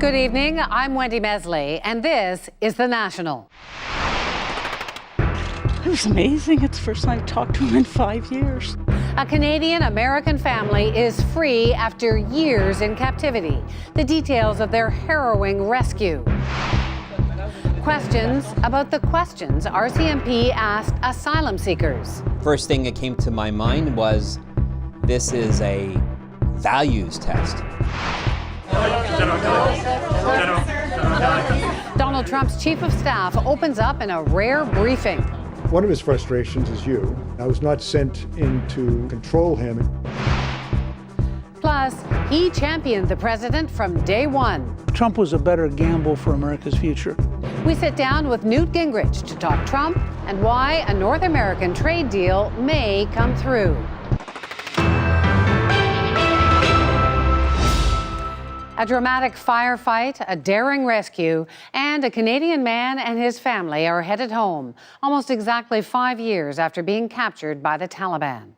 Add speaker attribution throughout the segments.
Speaker 1: Good evening, I'm Wendy Mesley, and this is The National.
Speaker 2: It was amazing. It's the first time I've talked to him in 5 years.
Speaker 1: A Canadian-American family is free after years in captivity. The details of their harrowing rescue. Questions about the questions RCMP asked asylum seekers.
Speaker 3: First thing that came to my mind was, this is a values test.
Speaker 1: Donald Trump's chief of staff opens up in a rare briefing.
Speaker 4: One of his frustrations is you. I was not sent in to control him.
Speaker 1: Plus, he championed the president from day one.
Speaker 5: Trump was a better gamble for America's future.
Speaker 1: We sit down with Newt Gingrich to talk Trump and why a North American trade deal may come through. A dramatic firefight, a daring rescue, and a Canadian man and his family are headed home, almost exactly 5 years after being captured by the Taliban.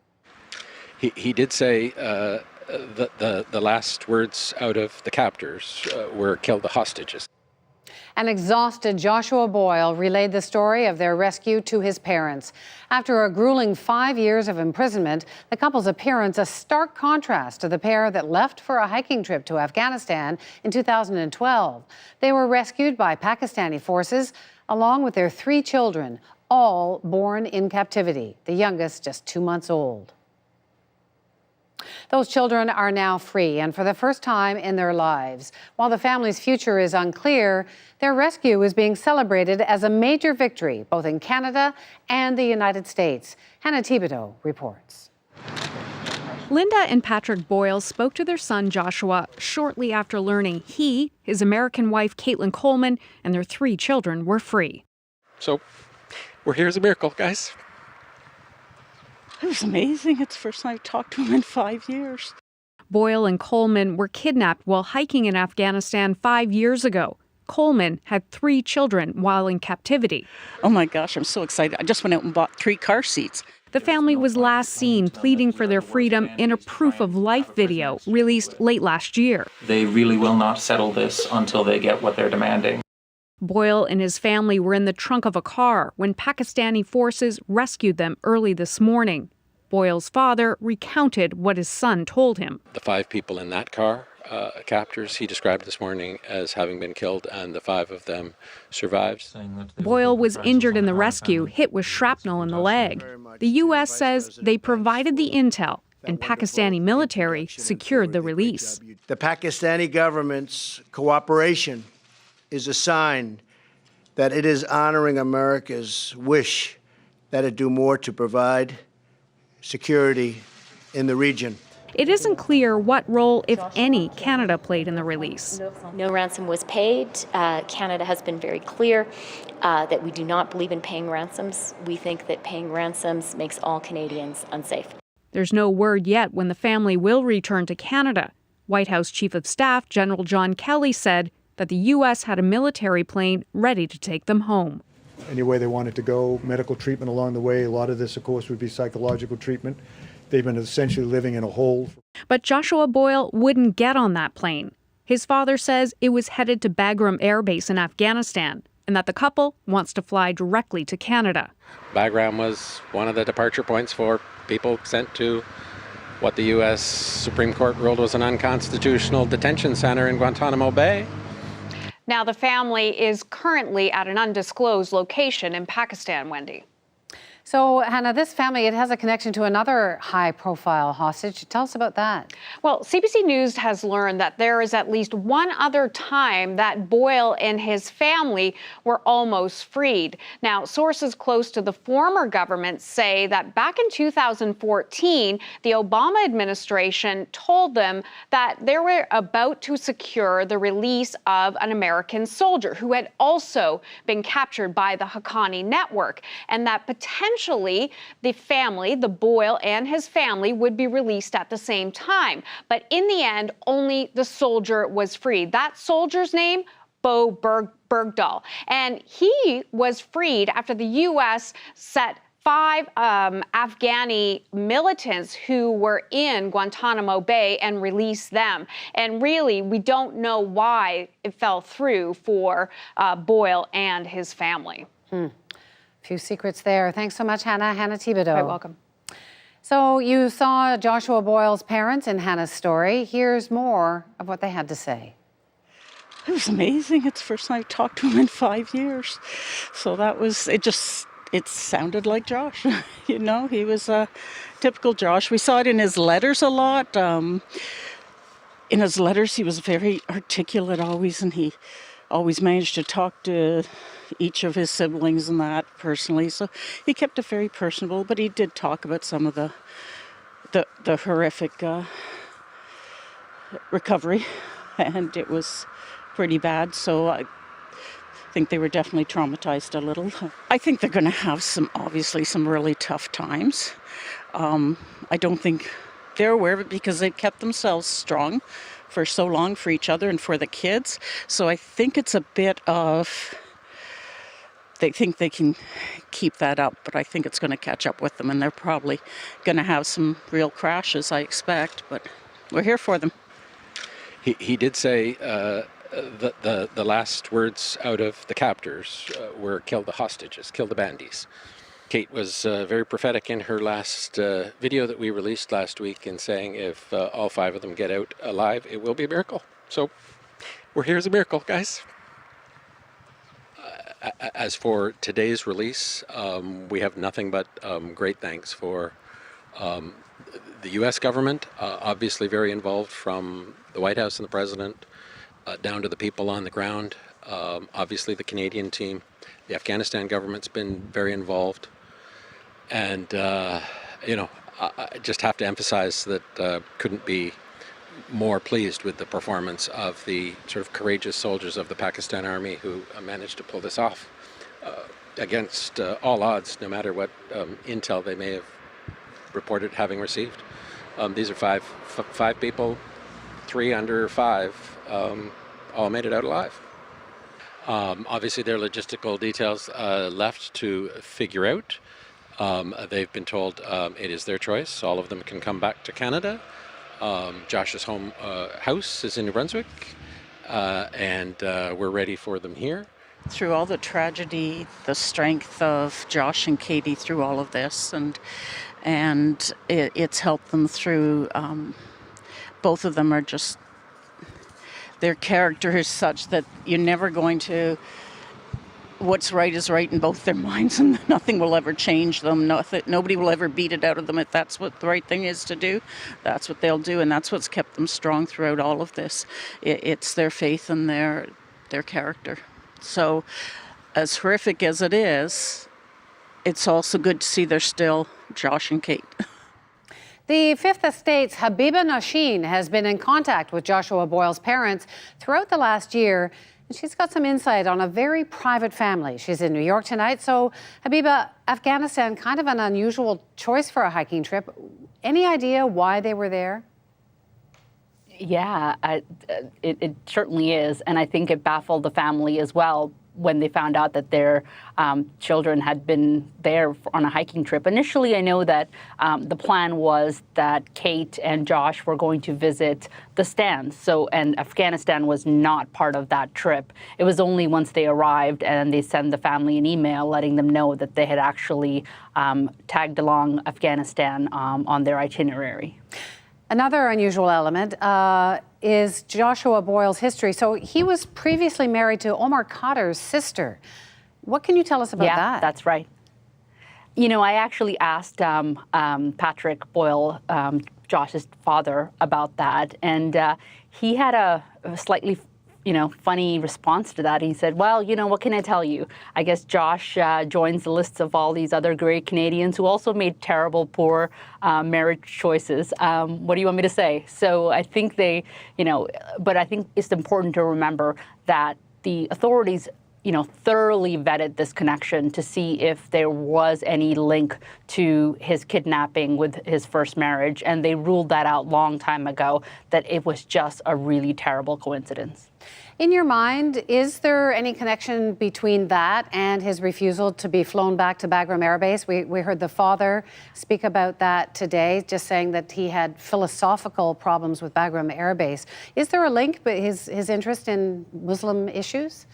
Speaker 6: He did say the last words out of the captors were "kill the hostages."
Speaker 1: An exhausted Joshua Boyle relayed the story of their rescue to his parents. After a grueling 5 years of imprisonment, the couple's appearance a stark contrast to the pair that left for a hiking trip to Afghanistan in 2012. They were rescued by Pakistani forces along with their 3 children, all born in captivity, the youngest just 2 months old. Those children are now free, and for the first time in their lives. While the family's future is unclear, their rescue is being celebrated as a major victory, both in Canada and the United States. Hannah Thibodeau reports.
Speaker 7: Linda and Patrick Boyle spoke to their son Joshua shortly after learning he, his American wife Caitlin Coleman, and their 3 children were free.
Speaker 6: So, we're here as a miracle, guys.
Speaker 2: It was amazing. It's the first time I've talked to him in 5 years.
Speaker 7: Boyle and Coleman were kidnapped while hiking in Afghanistan 5 years ago. Coleman had 3 children while in captivity.
Speaker 2: Oh my gosh, I'm so excited. I just went out and bought 3 car seats.
Speaker 7: The family was last seen pleading for their freedom in a proof of life video released late last year.
Speaker 8: They really will not settle this until they get what they're demanding.
Speaker 7: Boyle and his family were in the trunk of a car when Pakistani forces rescued them early this morning. Boyle's father recounted what his son told him.
Speaker 6: The 5 people in that car, captors, he described this morning as having been killed, and the 5 of them survived.
Speaker 7: Boyle was injured in the rescue, hit with shrapnel in the leg. The U.S. says they provided the intel, and Pakistani military secured the release.
Speaker 9: The Pakistani government's cooperation is a sign that it is honoring America's wish that it do more to provide security in the region.
Speaker 7: It isn't clear what role, if any, Canada played in the release.
Speaker 10: No ransom was paid. Canada has been very clear that we do not believe in paying ransoms. We think that paying ransoms makes all Canadians unsafe.
Speaker 7: There's no word yet when the family will return to Canada. White House Chief of Staff General John Kelly said that the U.S. had a military plane ready to take them home.
Speaker 4: Any way they wanted to go, medical treatment along the way. A lot of this, of course, would be psychological treatment. They've been essentially living in a hole.
Speaker 7: But Joshua Boyle wouldn't get on that plane. His father says it was headed to Bagram Air Base in Afghanistan, and that the couple wants to fly directly to Canada.
Speaker 6: Bagram was one of the departure points for people sent to what the U.S. Supreme Court ruled was an unconstitutional detention center in Guantanamo Bay.
Speaker 11: Now, the family is currently at an undisclosed location in Pakistan, Wendy.
Speaker 1: So, Hannah, this family, it has a connection to another high-profile hostage. Tell us about that.
Speaker 11: Well, CBC News has learned that there is at least one other time that Boyle and his family were almost freed. Now, sources close to the former government say that back in 2014, the Obama administration told them that they were about to secure the release of an American soldier who had also been captured by the Haqqani network, and that potentially the family, the Boyle and his family, would be released at the same time. But in the end, only the soldier was freed. That soldier's name, Bo Bergdahl. And he was freed after the U.S. set 5 Afghani militants who were in Guantanamo Bay and released them. And really, we don't know why it fell through for Boyle and his family.
Speaker 1: A few secrets there. Thanks so much, Hannah. Hannah Thibodeau.
Speaker 11: Quite welcome.
Speaker 1: So you saw Joshua Boyle's parents in Hannah's story. Here's more of what they had to say.
Speaker 2: It was amazing. It's the first time I've talked to him in 5 years. So that was, it sounded like Josh. You know, he was a typical Josh. We saw it in his letters a lot. In his letters, he was very articulate always, and he always managed to talk to each of his siblings and that personally. So he kept it very personable, but he did talk about some of the horrific recovery, and it was pretty bad. So I think they were definitely traumatized a little. I think they're going to have obviously some really tough times. I don't think they're aware of it because they've kept themselves strong for so long for each other and for the kids. So I think it's a bit of, they think they can keep that up, but I think it's going to catch up with them, and they're probably going to have some real crashes, I expect, but we're here for them.
Speaker 6: He did say the last words out of the captors were kill the hostages, kill the bandies. Kate was very prophetic in her last video that we released last week in saying if all 5 of them get out alive, it will be a miracle. So we're here as a miracle, guys. As for today's release, we have nothing but great thanks for the U.S. government, obviously very involved from the White House and the President down to the people on the ground. Obviously the Canadian team, the Afghanistan government's been very involved. And, you know, I just have to emphasize that couldn't be more pleased with the performance of the sort of courageous soldiers of the Pakistan Army who managed to pull this off against all odds, no matter what intel they may have reported having received. These are five people, 3 under 5, all made it out alive. Obviously, there are logistical details left to figure out. They've been told it is their choice. All of them can come back to Canada. Josh's house is in New Brunswick, and we're ready for them here.
Speaker 2: Through all the tragedy, the strength of Josh and Katie through all of this, and it's helped them through. Both of them are just, their character is such that you're never going to, what's right is right in both their minds, and nothing will ever change them. Nobody will ever beat it out of them. If that's what the right thing is to do, that's what they'll do, and that's what's kept them strong throughout all of this. It's their faith and their character. So as horrific as it is, it's also good to see they're still Josh and Kate.
Speaker 1: The Fifth Estate's Habiba Nashin has been in contact with Joshua Boyle's parents throughout the last year, and she's got some insight on a very private family. She's in New York tonight. So, Habiba, Afghanistan, kind of an unusual choice for a hiking trip. Any idea why they were there?
Speaker 12: Yeah, it certainly is. And I think it baffled the family as well when they found out that their children had been there on a hiking trip. Initially, I know that the plan was that Kate and Josh were going to visit the stands. And Afghanistan was not part of that trip. It was only once they arrived and they sent the family an email letting them know that they had actually tagged along Afghanistan on their itinerary.
Speaker 1: Another unusual element is Joshua Boyle's history. So he was previously married to Omar Khadr's sister. What can you tell us about that?
Speaker 12: Yeah, that's right. You know, I actually asked Patrick Boyle, Josh's father, about that, and he had a slightly funny response to that. He said, well, what can I tell you? I guess Josh joins the lists of all these other great Canadians who also made terrible, poor marriage choices. What do you want me to say? So I think but I think it's important to remember that the authorities thoroughly vetted this connection to see if there was any link to his kidnapping with his first marriage. And they ruled that out long time ago, that it was just a really terrible coincidence.
Speaker 1: In your mind, is there any connection between that and his refusal to be flown back to Bagram Air Base? We heard the father speak about that today, just saying that he had philosophical problems with Bagram Air Base. Is there a link, but his interest in Muslim issues?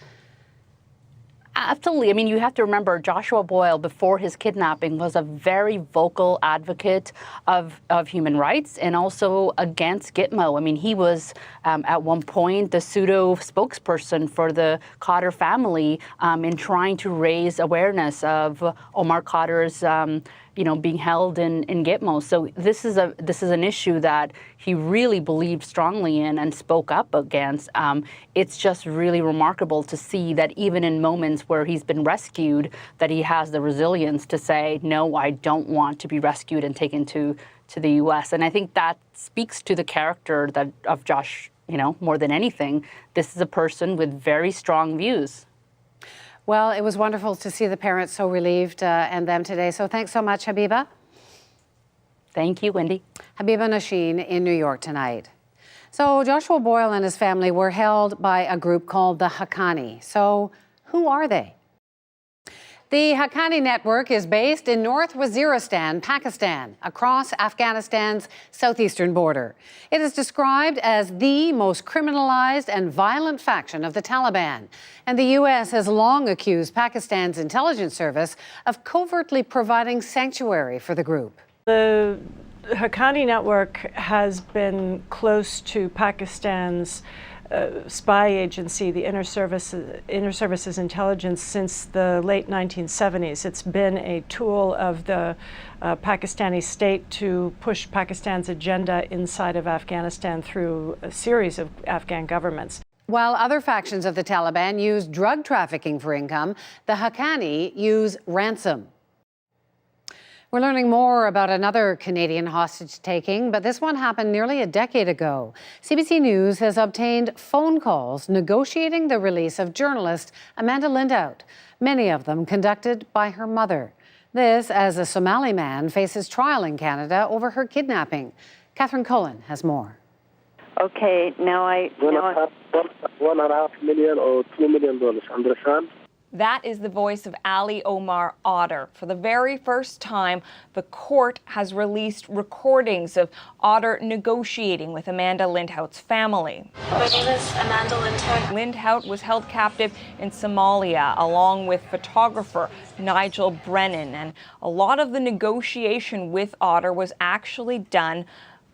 Speaker 12: Absolutely. I mean, you have to remember Joshua Boyle, before his kidnapping, was a very vocal advocate of human rights and also against Gitmo. I mean, he was at one point the pseudo spokesperson for the Khadr family in trying to raise awareness of Omar Khadr's being held in Gitmo. So this is an issue that he really believed strongly in and spoke up against. It's just really remarkable to see that even in moments where he's been rescued, that he has the resilience to say, no, I don't want to be rescued and taken to the U.S. And I think that speaks to the character of Josh, more than anything. This is a person with very strong views.
Speaker 1: Well, it was wonderful to see the parents so relieved and them today. So thanks so much, Habiba.
Speaker 12: Thank you, Wendy.
Speaker 1: Habiba Nasheen in New York tonight. So Joshua Boyle and his family were held by a group called the Haqqani. So who are they? The Haqqani network is based in North Waziristan, Pakistan, across Afghanistan's southeastern border. It is described as the most criminalized and violent faction of the Taliban. And the U.S. has long accused Pakistan's intelligence service of covertly providing sanctuary for the group.
Speaker 13: The Haqqani network has been close to Pakistan's spy agency, the Inner Services Intelligence, since the late 1970s. It's been a tool of the Pakistani state to push Pakistan's agenda inside of Afghanistan through a series of Afghan governments.
Speaker 1: While other factions of the Taliban use drug trafficking for income, the Haqqani use ransom. We're learning more about another Canadian hostage-taking, but this one happened nearly a decade ago. CBC News has obtained phone calls negotiating the release of journalist Amanda Lindhout, many of them conducted by her mother. This as a Somali man faces trial in Canada over her kidnapping. Catherine Cullen has more.
Speaker 14: Okay, now $1.5 million or $2 million, understand?
Speaker 15: That is the voice of Ali Omar Otter. For the very first time, the court has released recordings of Otter negotiating with Amanda Lindhout's family.
Speaker 16: My name is Amanda Lindhout.
Speaker 15: Lindhout was held captive in Somalia along with photographer Nigel Brennan, and a lot of the negotiation with Otter was actually done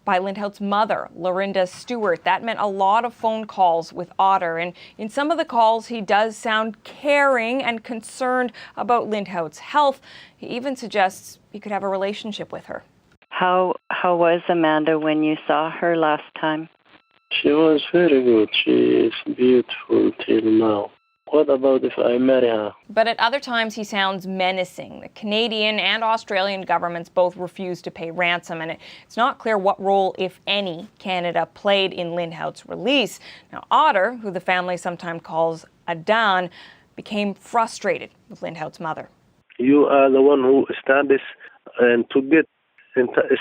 Speaker 15: by Lindhout's mother, Lorinda Stewart. That meant a lot of phone calls with Otter, and in some of the calls he does sound caring and concerned about Lindhout's health. He even suggests he could have a relationship with her.
Speaker 14: How was Amanda when you saw her last time?
Speaker 16: She was very good. She is beautiful till now. What about if I marry her?
Speaker 15: But at other times he sounds menacing. The Canadian and Australian governments both refuse to pay ransom, and it's not clear what role, if any, Canada played in Lindhout's release. Now, Otter, who the family sometimes calls Adan, became frustrated with Lindhout's mother.
Speaker 16: You are the one who stands and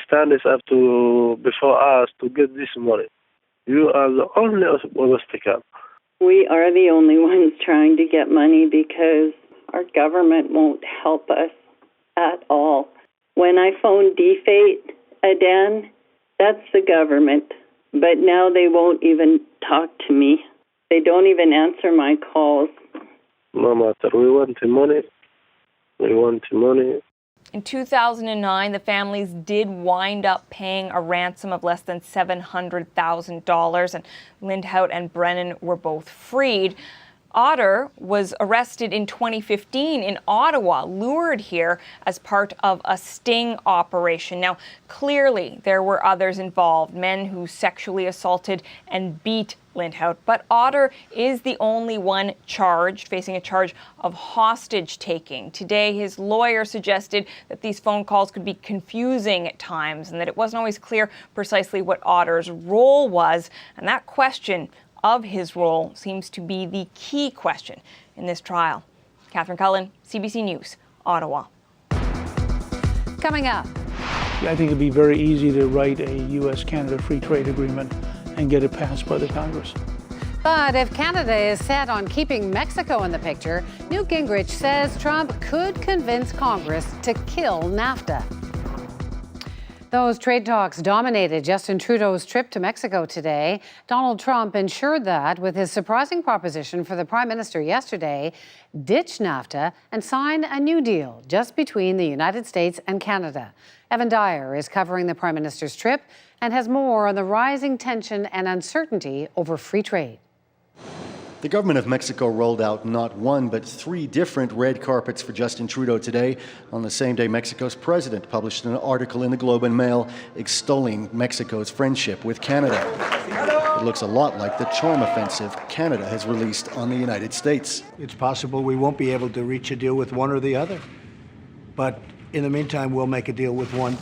Speaker 16: stands up to before us to get this money. You are the only obstacle.
Speaker 14: We are the only ones trying to get money because our government won't help us at all. When I phoned DFATE, Adan, that's the government. But now they won't even talk to me. They don't even answer my calls.
Speaker 16: No matter, we want the money. We want the money.
Speaker 15: In 2009, the families did wind up paying a ransom of less than $700,000, and Lindhout and Brennan were both freed. Otter was arrested in 2015 in Ottawa, lured here as part of a sting operation. Now, clearly there were others involved, men who sexually assaulted and beat Lindhout, but Otter is the only one charged, facing a charge of hostage taking. Today, his lawyer suggested that these phone calls could be confusing at times and that it wasn't always clear precisely what Otter's role was, and that question of his role seems to be the key question in this trial. Catherine Cullen, CBC News, Ottawa.
Speaker 1: Coming up.
Speaker 5: I think it'd be very easy to write a U.S.-Canada free trade agreement and get it passed by the Congress.
Speaker 1: But if Canada is set on keeping Mexico in the picture, Newt Gingrich says Trump could convince Congress to kill NAFTA. Those trade talks dominated Justin Trudeau's trip to Mexico today. Donald Trump ensured that with his surprising proposition for the Prime Minister yesterday, ditch NAFTA and sign a new deal just between the United States and Canada. Evan Dyer is covering the Prime Minister's trip and has more on the rising tension and uncertainty over free trade.
Speaker 17: The government of Mexico rolled out not one, but 3 different red carpets for Justin Trudeau today. On the same day, Mexico's president published an article in the Globe and Mail extolling Mexico's friendship with Canada. It looks a lot like the charm offensive Canada has released on the United States.
Speaker 9: It's possible we won't be able to reach a deal with one or the other. But in the meantime, we'll make a deal with one.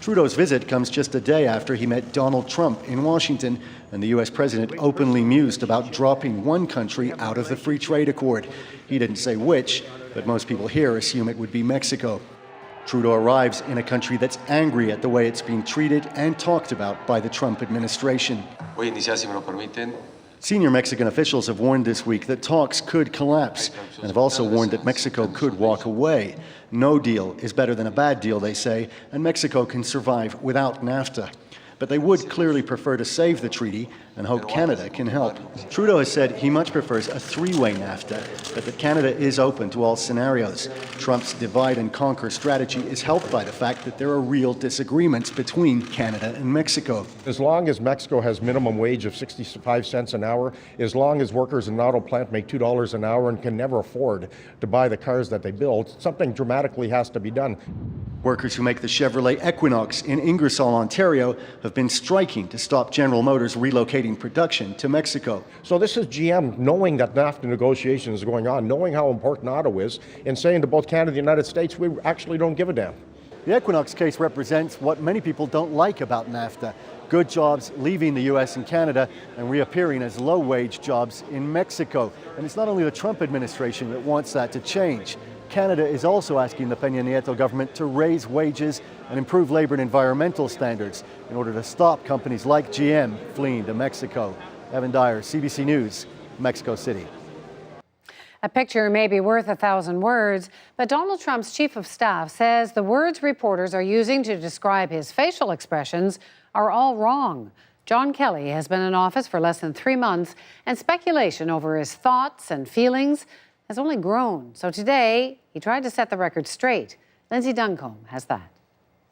Speaker 17: Trudeau's visit comes just a day after he met Donald Trump in Washington, and the U.S. president openly mused about dropping one country out of the free trade accord. He didn't say which, but most people here assume it would be Mexico. Trudeau arrives in a country that's angry at the way it's being treated and talked about by the Trump administration. Senior Mexican officials have warned this week that talks could collapse and have also warned that Mexico could walk away. No deal is better than a bad deal, they say, and Mexico can survive without NAFTA. But they would clearly prefer to save the treaty and hope Canada can help. Trudeau has said he much prefers a 3-way NAFTA, but that Canada is open to all scenarios. Trump's divide and conquer strategy is helped by the fact that there are real disagreements between Canada and Mexico.
Speaker 18: As long as Mexico has minimum wage of 65 cents an hour, as long as workers in an auto plant make $2 an hour and can never afford to buy the cars that they build, something dramatically has to be done.
Speaker 17: Workers who make the Chevrolet Equinox in Ingersoll, Ontario, have been striking to stop General Motors relocating production to Mexico.
Speaker 18: So this is GM knowing that NAFTA negotiations are going on, knowing how important Ottawa is, and saying to both Canada and the United States, we actually don't give a damn.
Speaker 17: The Equinox case represents what many people don't like about NAFTA. Good jobs leaving the U.S. and Canada and reappearing as low-wage jobs in Mexico. And it's not only the Trump administration that wants that to change. Canada is also asking the Peña Nieto government to raise wages and improve labor and environmental standards in order to stop companies like GM fleeing to Mexico. Evan Dyer, CBC News, Mexico City.
Speaker 1: A picture may be worth 1,000 words, but Donald Trump's chief of staff says the words reporters are using to describe his facial expressions are all wrong. John Kelly has been in office for less than 3 months, and speculation over his thoughts and feelings has only grown. So today, he tried to set the record straight. Lindsay Duncombe has that.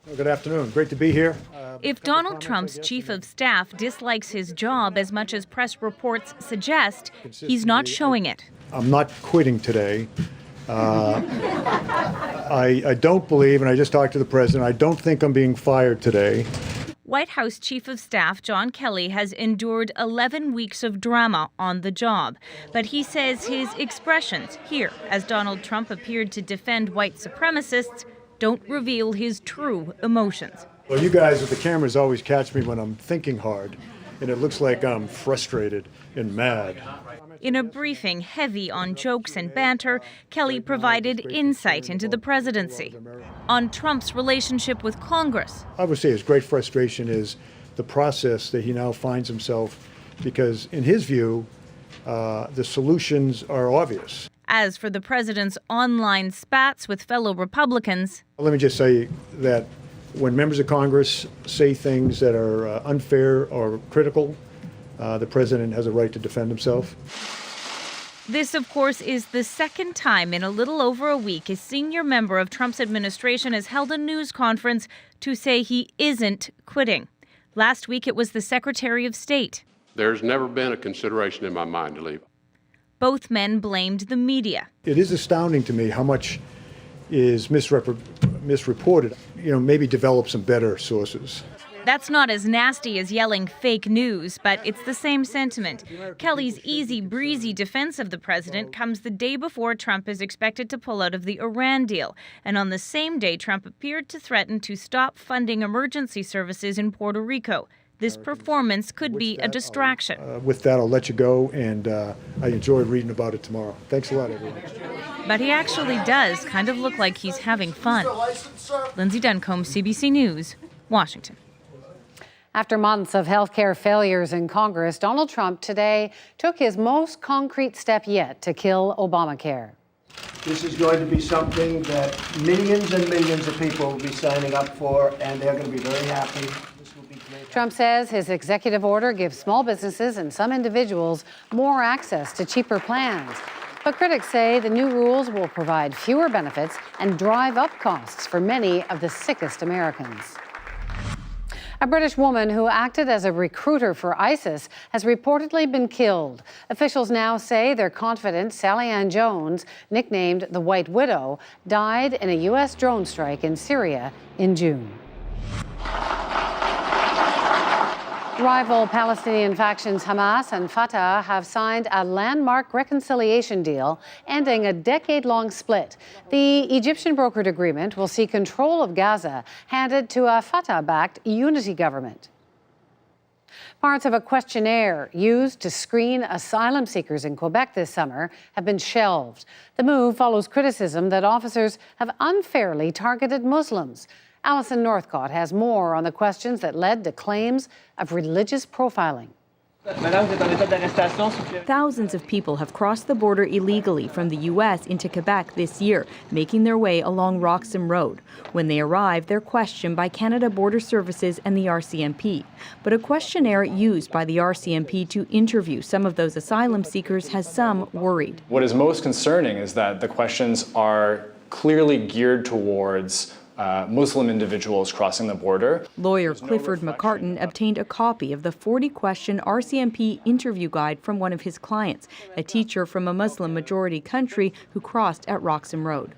Speaker 4: Well, good afternoon. Great to be here.
Speaker 19: If Donald Trump's chief of staff dislikes his job as much as press reports suggest, he's not showing it.
Speaker 4: I'm not quitting today. I don't believe, and I just talked to the president, I don't think I'm being fired today.
Speaker 19: White House Chief of Staff John Kelly has endured 11 weeks of drama on the job. But he says his expressions here, as Donald Trump appeared to defend white supremacists, don't reveal his true emotions.
Speaker 4: Well, you guys with the cameras always catch me when I'm thinking hard, and it looks like I'm frustrated and mad.
Speaker 19: In a briefing heavy on jokes and banter, Kelly provided insight into the presidency, on Trump's relationship with Congress.
Speaker 4: I would say his great frustration is the process that he now finds himself, because in his view, the solutions are obvious.
Speaker 19: As for the president's online spats with fellow Republicans,
Speaker 4: let me just say that when members of Congress say things that are unfair or critical, the president has a right to defend himself.
Speaker 19: This, of course, is the second time in a little over a week a senior member of Trump's administration has held a news conference to say he isn't quitting. Last week, it was the Secretary of State.
Speaker 20: There's never been a consideration in my mind to leave.
Speaker 19: Both men blamed the media.
Speaker 4: It is astounding to me how much is misreported. Maybe develop some better sources.
Speaker 19: That's not as nasty as yelling fake news, but it's the same sentiment. Kelly's easy breezy defense of the president comes the day before Trump is expected to pull out of the Iran deal. And on the same day, Trump appeared to threaten to stop funding emergency services in Puerto Rico. This performance could be a distraction.
Speaker 4: With that, I'll let you go, and I enjoyed reading about it tomorrow. Thanks a lot, everyone.
Speaker 19: But he actually does kind of look like he's having fun. Lindsay Duncombe, CBC News, Washington.
Speaker 1: After months of healthcare failures in Congress, Donald Trump today took his most concrete step yet to kill Obamacare.
Speaker 9: This is going to be something that millions and millions of people will be signing up for, and they're going to be very happy.
Speaker 1: Trump says his executive order gives small businesses and some individuals more access to cheaper plans. But critics say the new rules will provide fewer benefits and drive up costs for many of the sickest Americans. A British woman who acted as a recruiter for ISIS has reportedly been killed. Officials now say they're confident Sally Ann Jones, nicknamed the White Widow, died in a U.S. drone strike in Syria in June. Rival Palestinian factions Hamas and Fatah have signed a landmark reconciliation deal, ending a decade-long split. The Egyptian brokered agreement will see control of Gaza handed to a Fatah-backed unity government. Parts of a questionnaire used to screen asylum seekers in Quebec this summer have been shelved. The move follows criticism that officers have unfairly targeted Muslims. Alison Northcott has more on the questions that led to claims of religious profiling.
Speaker 21: Thousands of people have crossed the border illegally from the U.S. into Quebec this year, making their way along Roxham Road. When they arrive, they're questioned by Canada Border Services and the RCMP. But a questionnaire used by the RCMP to interview some of those asylum seekers has some worried.
Speaker 22: What is most concerning is that the questions are clearly geared towards Muslim individuals crossing the border.
Speaker 21: Lawyer Clifford McCartan obtained a copy of the 40-question RCMP interview guide from one of his clients, a teacher from a Muslim-majority country who crossed at Roxham Road.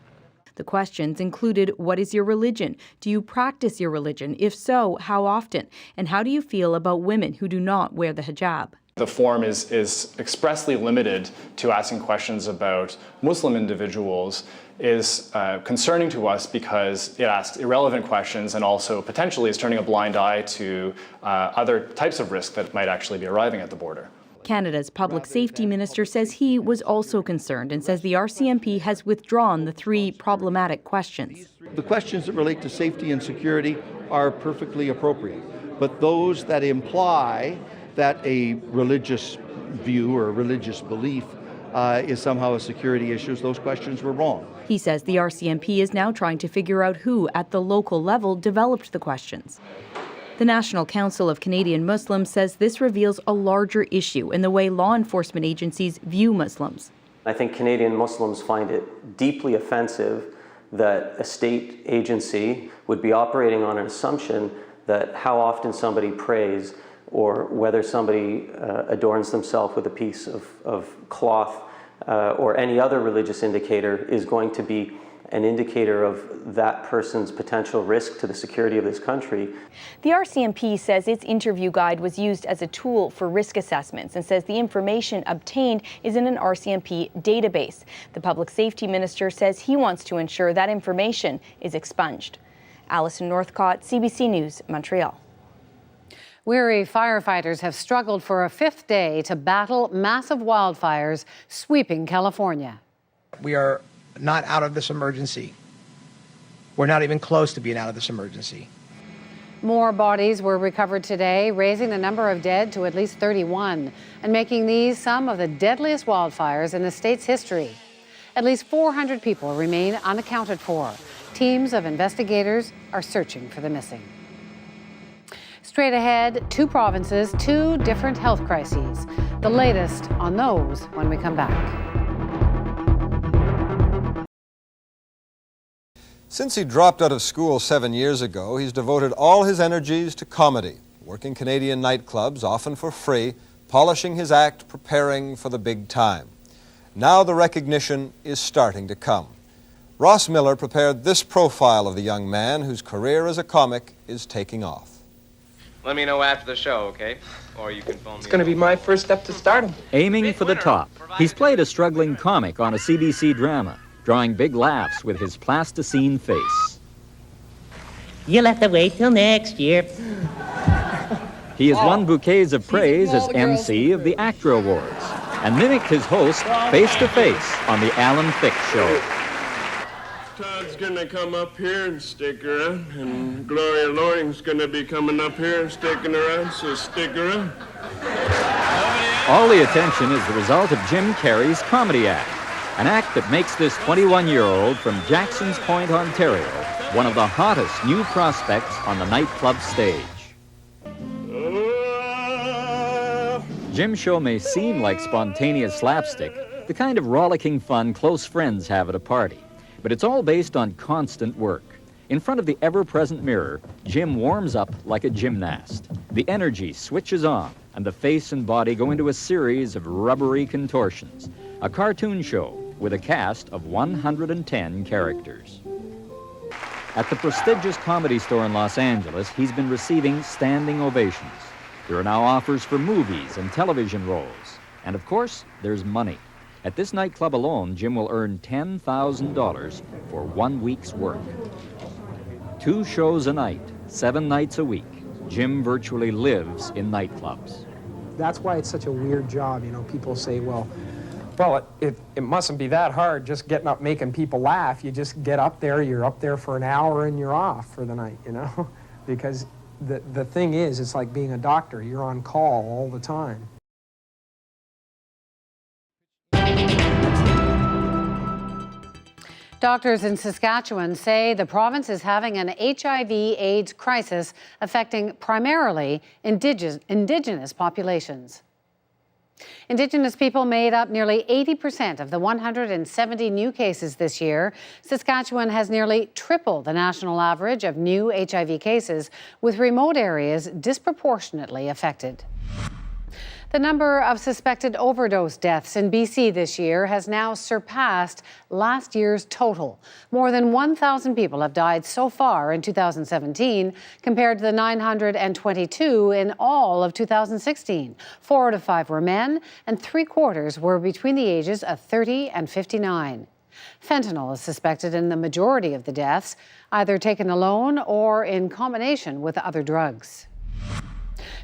Speaker 21: The questions included, what is your religion? Do you practice your religion? If so, how often? And how do you feel about women who do not wear the hijab?
Speaker 22: The form is expressly limited to asking questions about Muslim individuals is concerning to us because it asks irrelevant questions and also potentially is turning a blind eye to other types of risk that might actually be arriving at the border.
Speaker 21: Canada's public safety minister says he was also concerned and says the RCMP has withdrawn the 3 problematic questions.
Speaker 23: The questions that relate to safety and security are perfectly appropriate, but those that imply that a religious view or a religious belief is somehow a security issue, those questions were wrong.
Speaker 21: He says the RCMP is now trying to figure out who at the local level developed the questions. The National Council of Canadian Muslims says this reveals a larger issue in the way law enforcement agencies view Muslims.
Speaker 24: I think Canadian Muslims find it deeply offensive that a state agency would be operating on an assumption that how often somebody prays or whether somebody adorns themselves with a piece of cloth or any other religious indicator is going to be an indicator of that person's potential risk to the security of this country.
Speaker 10: The RCMP says its interview guide was used as a tool for risk assessments and says the information obtained is in an RCMP database. The public safety minister says he wants to ensure that information is expunged. Alison Northcott, CBC News, Montreal.
Speaker 1: Weary firefighters have struggled for a 5th day to battle massive wildfires sweeping California.
Speaker 25: We are not out of this emergency. We're not even close to being out of this emergency.
Speaker 1: More bodies were recovered today, raising the number of dead to at least 31 and making these some of the deadliest wildfires in the state's history. At least 400 people remain unaccounted for. Teams of investigators are searching for the missing. Straight ahead, 2 provinces, 2 different health crises. The latest on those when we come back.
Speaker 26: Since he dropped out of school 7 years ago, he's devoted all his energies to comedy, working Canadian nightclubs, often for free, polishing his act, preparing for the big time. Now the recognition is starting to come. Ross Miller prepared this profile of the young man whose career as a comic is taking off.
Speaker 27: Let me know after the show, okay? Or you can phone me.
Speaker 28: It's going to be my first step to stardom.
Speaker 29: Aiming for the top, he's played a struggling comic on a CBC drama, drawing big laughs with his plasticine face.
Speaker 30: You'll have to wait till next year.
Speaker 29: He has won bouquets of praise as MC of the ACTRA Awards and mimicked his host face-to-face on the Alan Thicke Show.
Speaker 2: Todd's gonna come up here and stick around, and Gloria Loring's gonna be coming up here and sticking around, so stick around.
Speaker 29: All the attention is the result of Jim Carrey's comedy act, an act that makes this 21-year-old from Jackson's Point, Ontario, one of the hottest new prospects on the nightclub stage. Jim's show may seem like spontaneous slapstick, the kind of rollicking fun close friends have at a party. But it's all based on constant work. In front of the ever-present mirror, Jim warms up like a gymnast. The energy switches on, and the face and body go into a series of rubbery contortions. A cartoon show with a cast of 110 characters. At the prestigious Comedy Store in Los Angeles, he's been receiving standing ovations. There are now offers for movies and television roles. And of course, there's money. At this nightclub alone, Jim will earn $10,000 for 1 week's work. 2 shows a night, 7 nights a week. Jim virtually lives in nightclubs.
Speaker 3: That's why it's such a weird job. You know, people say, well, it mustn't be that hard just getting up making people laugh. You just get up there, you're up there for an hour and you're off for the night, you know? Because the thing is, it's like being a doctor. You're on call all the time.
Speaker 1: Doctors in Saskatchewan say the province is having an HIV/AIDS crisis affecting primarily Indigenous populations. Indigenous people made up nearly 80% of the 170 new cases this year. Saskatchewan has nearly triple the national average of new HIV cases, with remote areas disproportionately affected. The number of suspected overdose deaths in BC this year has now surpassed last year's total. More than 1,000 people have died so far in 2017, compared to the 922 in all of 2016. 4 out of 5 were men, and 3/4 were between the ages of 30 and 59. Fentanyl is suspected in the majority of the deaths, either taken alone or in combination with other drugs.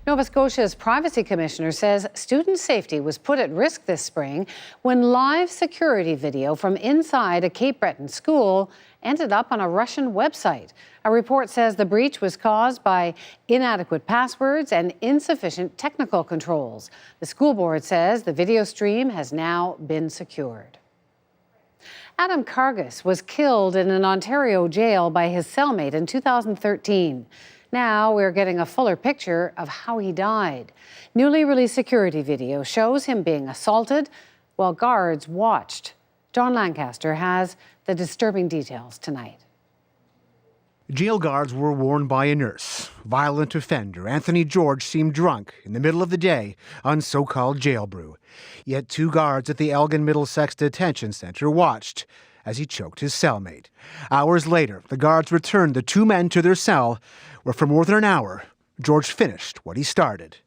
Speaker 1: Nova Scotia's Privacy Commissioner says student safety was put at risk this spring when live security video from inside a Cape Breton school ended up on a Russian website. A report says the breach was caused by inadequate passwords and insufficient technical controls. The school board says the video stream has now been secured. Adam Kargus was killed in an Ontario jail by his cellmate in 2013. Now we're getting a fuller picture of how he died. Newly released security video shows him being assaulted while guards watched. John Lancaster has the disturbing details tonight.
Speaker 6: Jail guards were warned by a nurse. Violent offender Anthony George seemed drunk in the middle of the day on so-called jail brew. Yet 2 guards at the Elgin Middlesex Detention Centre watched as he choked his cellmate. Hours later, the guards returned the 2 men to their cell, where for more than an hour, George finished what he started.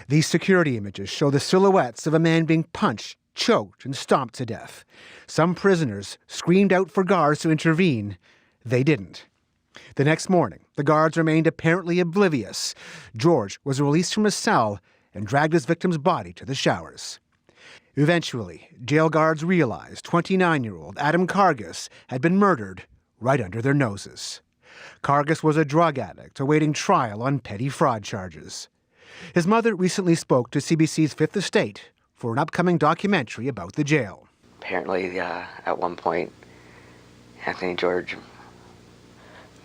Speaker 6: These security images show the silhouettes of a man being punched, choked, and stomped to death. Some prisoners screamed out for guards to intervene. They didn't. The next morning, the guards remained apparently oblivious. George was released from his cell and dragged his victim's body to the showers. Eventually, jail guards realized 29-year-old Adam Kargus had been murdered right under their noses. Kargus was a drug addict awaiting trial on petty fraud charges. His mother recently spoke to CBC's Fifth Estate for an upcoming documentary about the jail.
Speaker 7: Apparently, at one point, Anthony George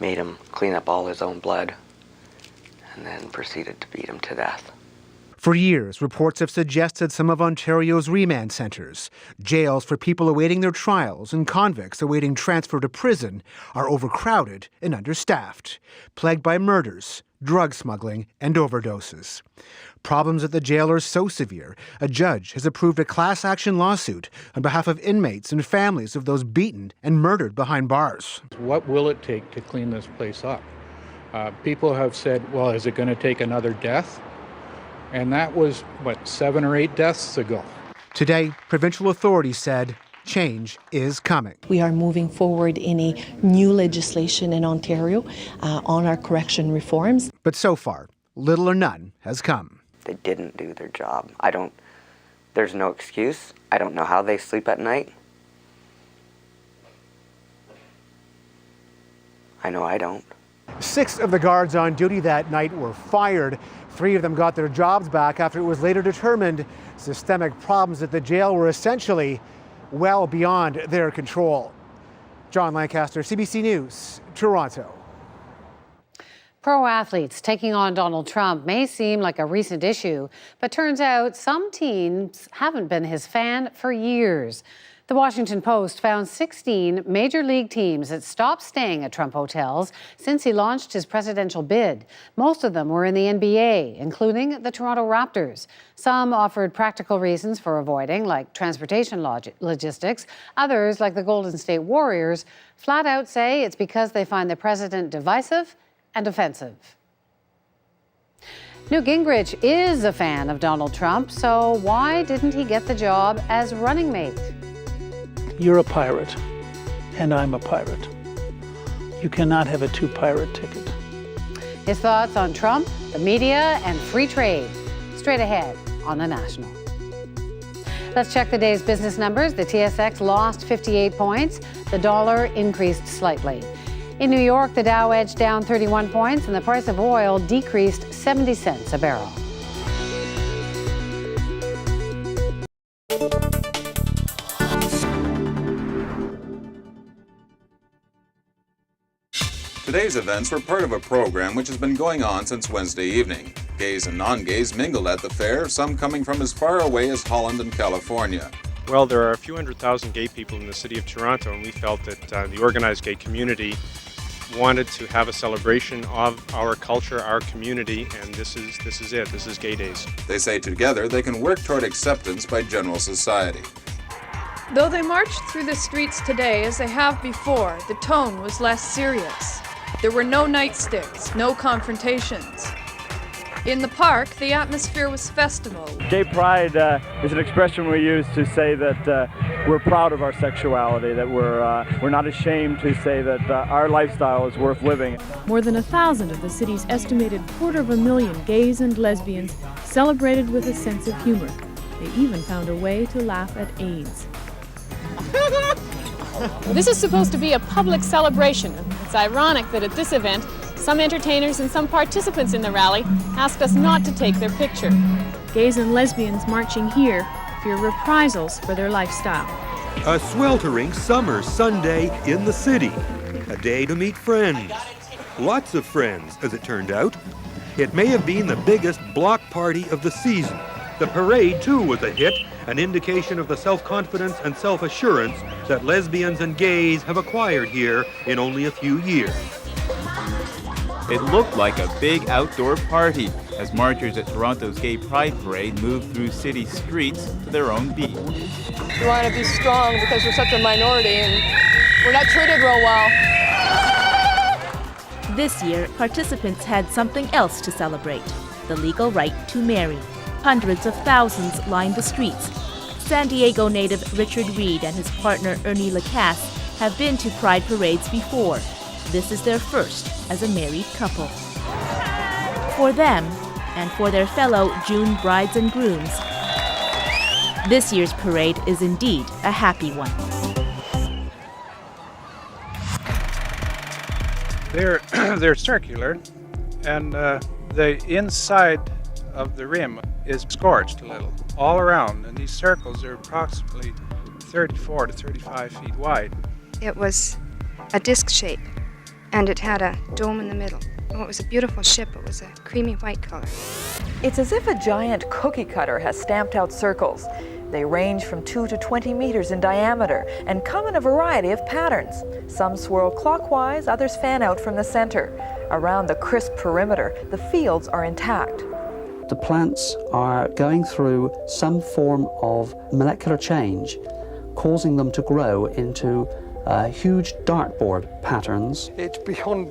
Speaker 7: made him clean up all his own blood and then proceeded to beat him to death.
Speaker 6: For years, reports have suggested some of Ontario's remand centres, jails for people awaiting their trials and convicts awaiting transfer to prison, are overcrowded and understaffed, plagued by murders, drug smuggling, and overdoses. Problems at the jail are so severe, a judge has approved a class action lawsuit on behalf of inmates and families of those beaten and murdered behind bars.
Speaker 5: What will it take to clean this place up? People have said, well, is it going to take another death? And that was, 7 or 8 deaths ago.
Speaker 6: Today, provincial authorities said change is coming.
Speaker 8: We are moving forward in a new legislation in Ontario on our correction reforms.
Speaker 6: But so far, little or none has come.
Speaker 7: They didn't do their job. There's no excuse. I don't know how they sleep at night. I know I don't.
Speaker 6: 6 of the guards on duty that night were fired. 3 of them got their jobs back after it was later determined systemic problems at the jail were essentially well beyond their control. John Lancaster, CBC News, Toronto.
Speaker 1: Pro athletes taking on Donald Trump may seem like a recent issue, but turns out some teams haven't been his fan for years. The Washington Post found 16 major league teams that stopped staying at Trump hotels since he launched his presidential bid. Most of them were in the NBA, including the Toronto Raptors. Some offered practical reasons for avoiding, like transportation logistics. Others, like the Golden State Warriors, flat out say it's because they find the president divisive and offensive. Newt Gingrich is a fan of Donald Trump, so why didn't he get the job as running mate?
Speaker 8: You're a pirate, and I'm a pirate. You cannot have a two-pirate ticket.
Speaker 1: His thoughts on Trump, the media, and free trade. Straight ahead on The National. Let's check the day's business numbers. The TSX lost 58 points. The dollar increased slightly. In New York, the Dow edged down 31 points, and the price of oil decreased 70 cents a barrel.
Speaker 11: Today's events were part of a program which has been going on since Wednesday evening. Gays and non-gays mingled at the fair, some coming from as far away as Holland and California.
Speaker 12: Well, there are a few 100,000 gay people in the city of Toronto, and we felt that the organized gay community wanted to have a celebration of our culture, our community, and this is it. This is Gay Days.
Speaker 11: They say together they can work toward acceptance by general society.
Speaker 13: Though they marched through the streets today as they have before, the tone was less serious. There were no nightsticks, no confrontations. In the park, the atmosphere was festival.
Speaker 14: Gay pride is an expression we use to say that we're proud of our sexuality, that we're not ashamed to say that our lifestyle is worth living.
Speaker 15: More than 1,000 of the city's estimated 250,000 gays and lesbians celebrated with a sense of humor. They even found a way to laugh at AIDS.
Speaker 16: This is supposed to be a public celebration. It's ironic that at this event, some entertainers and some participants in the rally asked us not to take their picture.
Speaker 15: Gays and lesbians marching here fear reprisals for their lifestyle.
Speaker 17: A sweltering summer Sunday in the city. A day to meet friends. Lots of friends, as it turned out. It may have been the biggest block party of the season. The parade, too, was a hit, an indication of the self-confidence and self-assurance that lesbians and gays have acquired here in only a few years.
Speaker 18: It looked like a big outdoor party as marchers at Toronto's Gay Pride Parade moved through city streets to their own beat.
Speaker 13: We want to be strong because we're such a minority and we're not treated real well.
Speaker 30: This year, participants had something else to celebrate: the legal right to marry. Hundreds of thousands lined the streets. San Diego native Richard Reed and his partner Ernie Lacasse have been to Pride parades before. This is their first as a married couple. For them, and for their fellow June brides and grooms, this year's parade is indeed a happy one.
Speaker 8: They're circular, and the inside of the rim is scorched a little all around, and these circles are approximately 34 to 35 feet wide.
Speaker 31: It was a disc shape, and it had a dome in the middle. Oh, it was a beautiful ship. It was a creamy white color.
Speaker 32: It's as if a giant cookie cutter has stamped out circles. They range from 2 to 20 meters in diameter and come in a variety of patterns. Some swirl clockwise, others fan out from the center. Around the crisp perimeter, the fields are intact.
Speaker 33: The plants are going through some form of molecular change, causing them to grow into huge dartboard patterns.
Speaker 34: It's beyond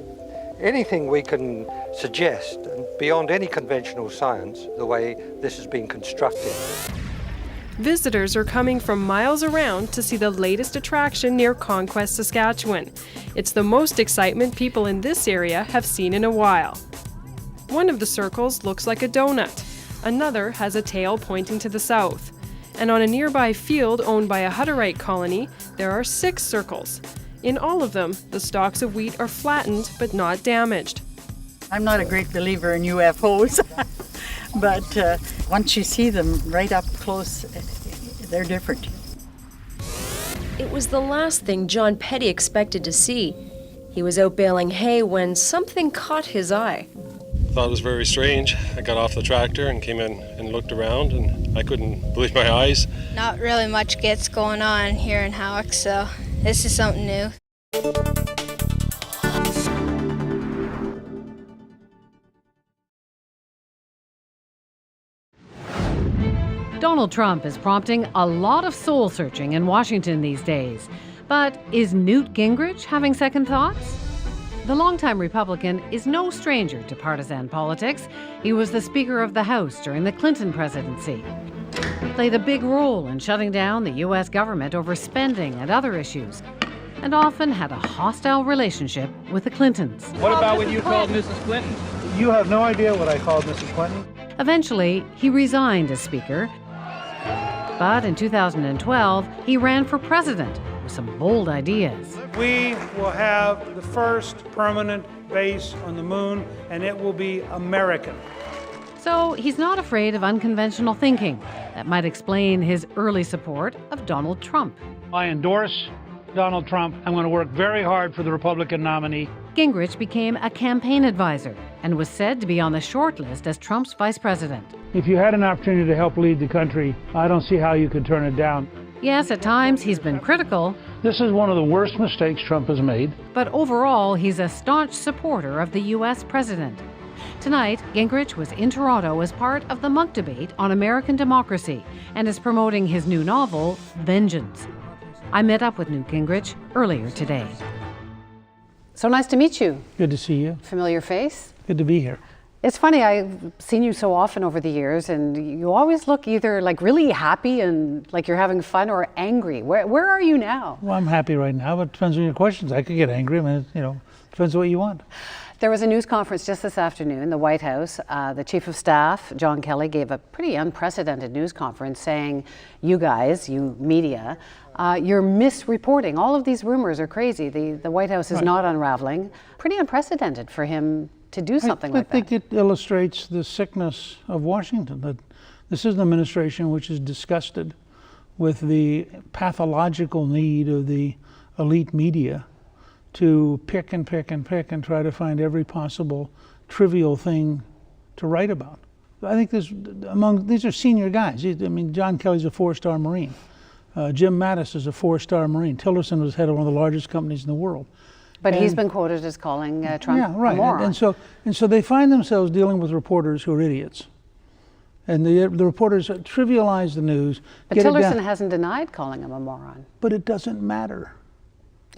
Speaker 34: anything we can suggest, and beyond any conventional science, the way this has been constructed.
Speaker 35: Visitors are coming from miles around to see the latest attraction near Conquest, Saskatchewan. It's the most excitement people in this area have seen in a while. One of the circles looks like a donut. Another has a tail pointing to the south. And on a nearby field owned by a Hutterite colony, there are 6 circles. In all of them, the stalks of wheat are flattened but not damaged.
Speaker 2: I'm not a great believer in UFOs, but once you see them right up close, they're different.
Speaker 4: It was the last thing John Petty expected to see. He was out baling hay when something caught his eye.
Speaker 9: Thought it was very strange. I got off the tractor and came in and looked around, and I couldn't believe my eyes.
Speaker 10: Not really much gets going on here in Howick, so this is something new.
Speaker 1: Donald Trump is prompting a lot of soul searching in Washington these days. But is Newt Gingrich having second thoughts? The longtime Republican is no stranger to partisan politics. He was the Speaker of the House during the Clinton presidency. He played a big role in shutting down the U.S. government over spending and other issues, and often had a hostile relationship with the Clintons.
Speaker 19: What about when you called Mrs. Clinton? You have no idea what I called Mrs. Clinton.
Speaker 1: Eventually, he resigned as Speaker. But in 2012, he ran for president with some bold ideas.
Speaker 20: We will have the first permanent base on the moon, and it will be American.
Speaker 1: So he's not afraid of unconventional thinking. That might explain his early support of Donald Trump.
Speaker 20: I endorse Donald Trump. I'm going to work very hard for the Republican nominee.
Speaker 1: Gingrich became a campaign advisor and was said to be on the short list as Trump's vice president.
Speaker 20: If you had an opportunity to help lead the country, I don't see how you could turn it down.
Speaker 1: Yes, at times he's been critical.
Speaker 20: This is one of the worst mistakes Trump has made.
Speaker 1: But overall, he's a staunch supporter of the U.S. president. Tonight, Gingrich was in Toronto as part of the Munk debate on American democracy and is promoting his new novel, Vengeance. I met up with Newt Gingrich earlier today. So nice to meet you.
Speaker 20: Good to see you.
Speaker 1: Familiar face.
Speaker 20: Good to be here.
Speaker 1: It's funny, I've seen you so often over the years, and you always look either like really happy and like you're having fun, or angry. Where are you now?
Speaker 20: Well, I'm happy right now, but it depends on your questions. I could get angry. I mean, depends on what you want.
Speaker 1: There was a news conference just this afternoon, the White House. The Chief of Staff, John Kelly, gave a pretty unprecedented news conference saying, you guys, you media, you're misreporting. All of these rumors are crazy. The White House is not unraveling. Pretty unprecedented for him to do something like that.
Speaker 20: I think it illustrates the sickness of Washington, that this is an administration which is disgusted with the pathological need of the elite media to pick and pick and pick and try to find every possible trivial thing to write about. I think these are senior guys. I mean, John Kelly's a 4-star Marine. Jim Mattis is a 4-star Marine. Tillerson was head of one of the largest companies in the world.
Speaker 1: But he's been quoted as calling Trump a moron.
Speaker 20: And so they find themselves dealing with reporters who are idiots. And the reporters trivialize the news.
Speaker 1: But Tillerson hasn't denied calling him a moron.
Speaker 20: But it doesn't matter.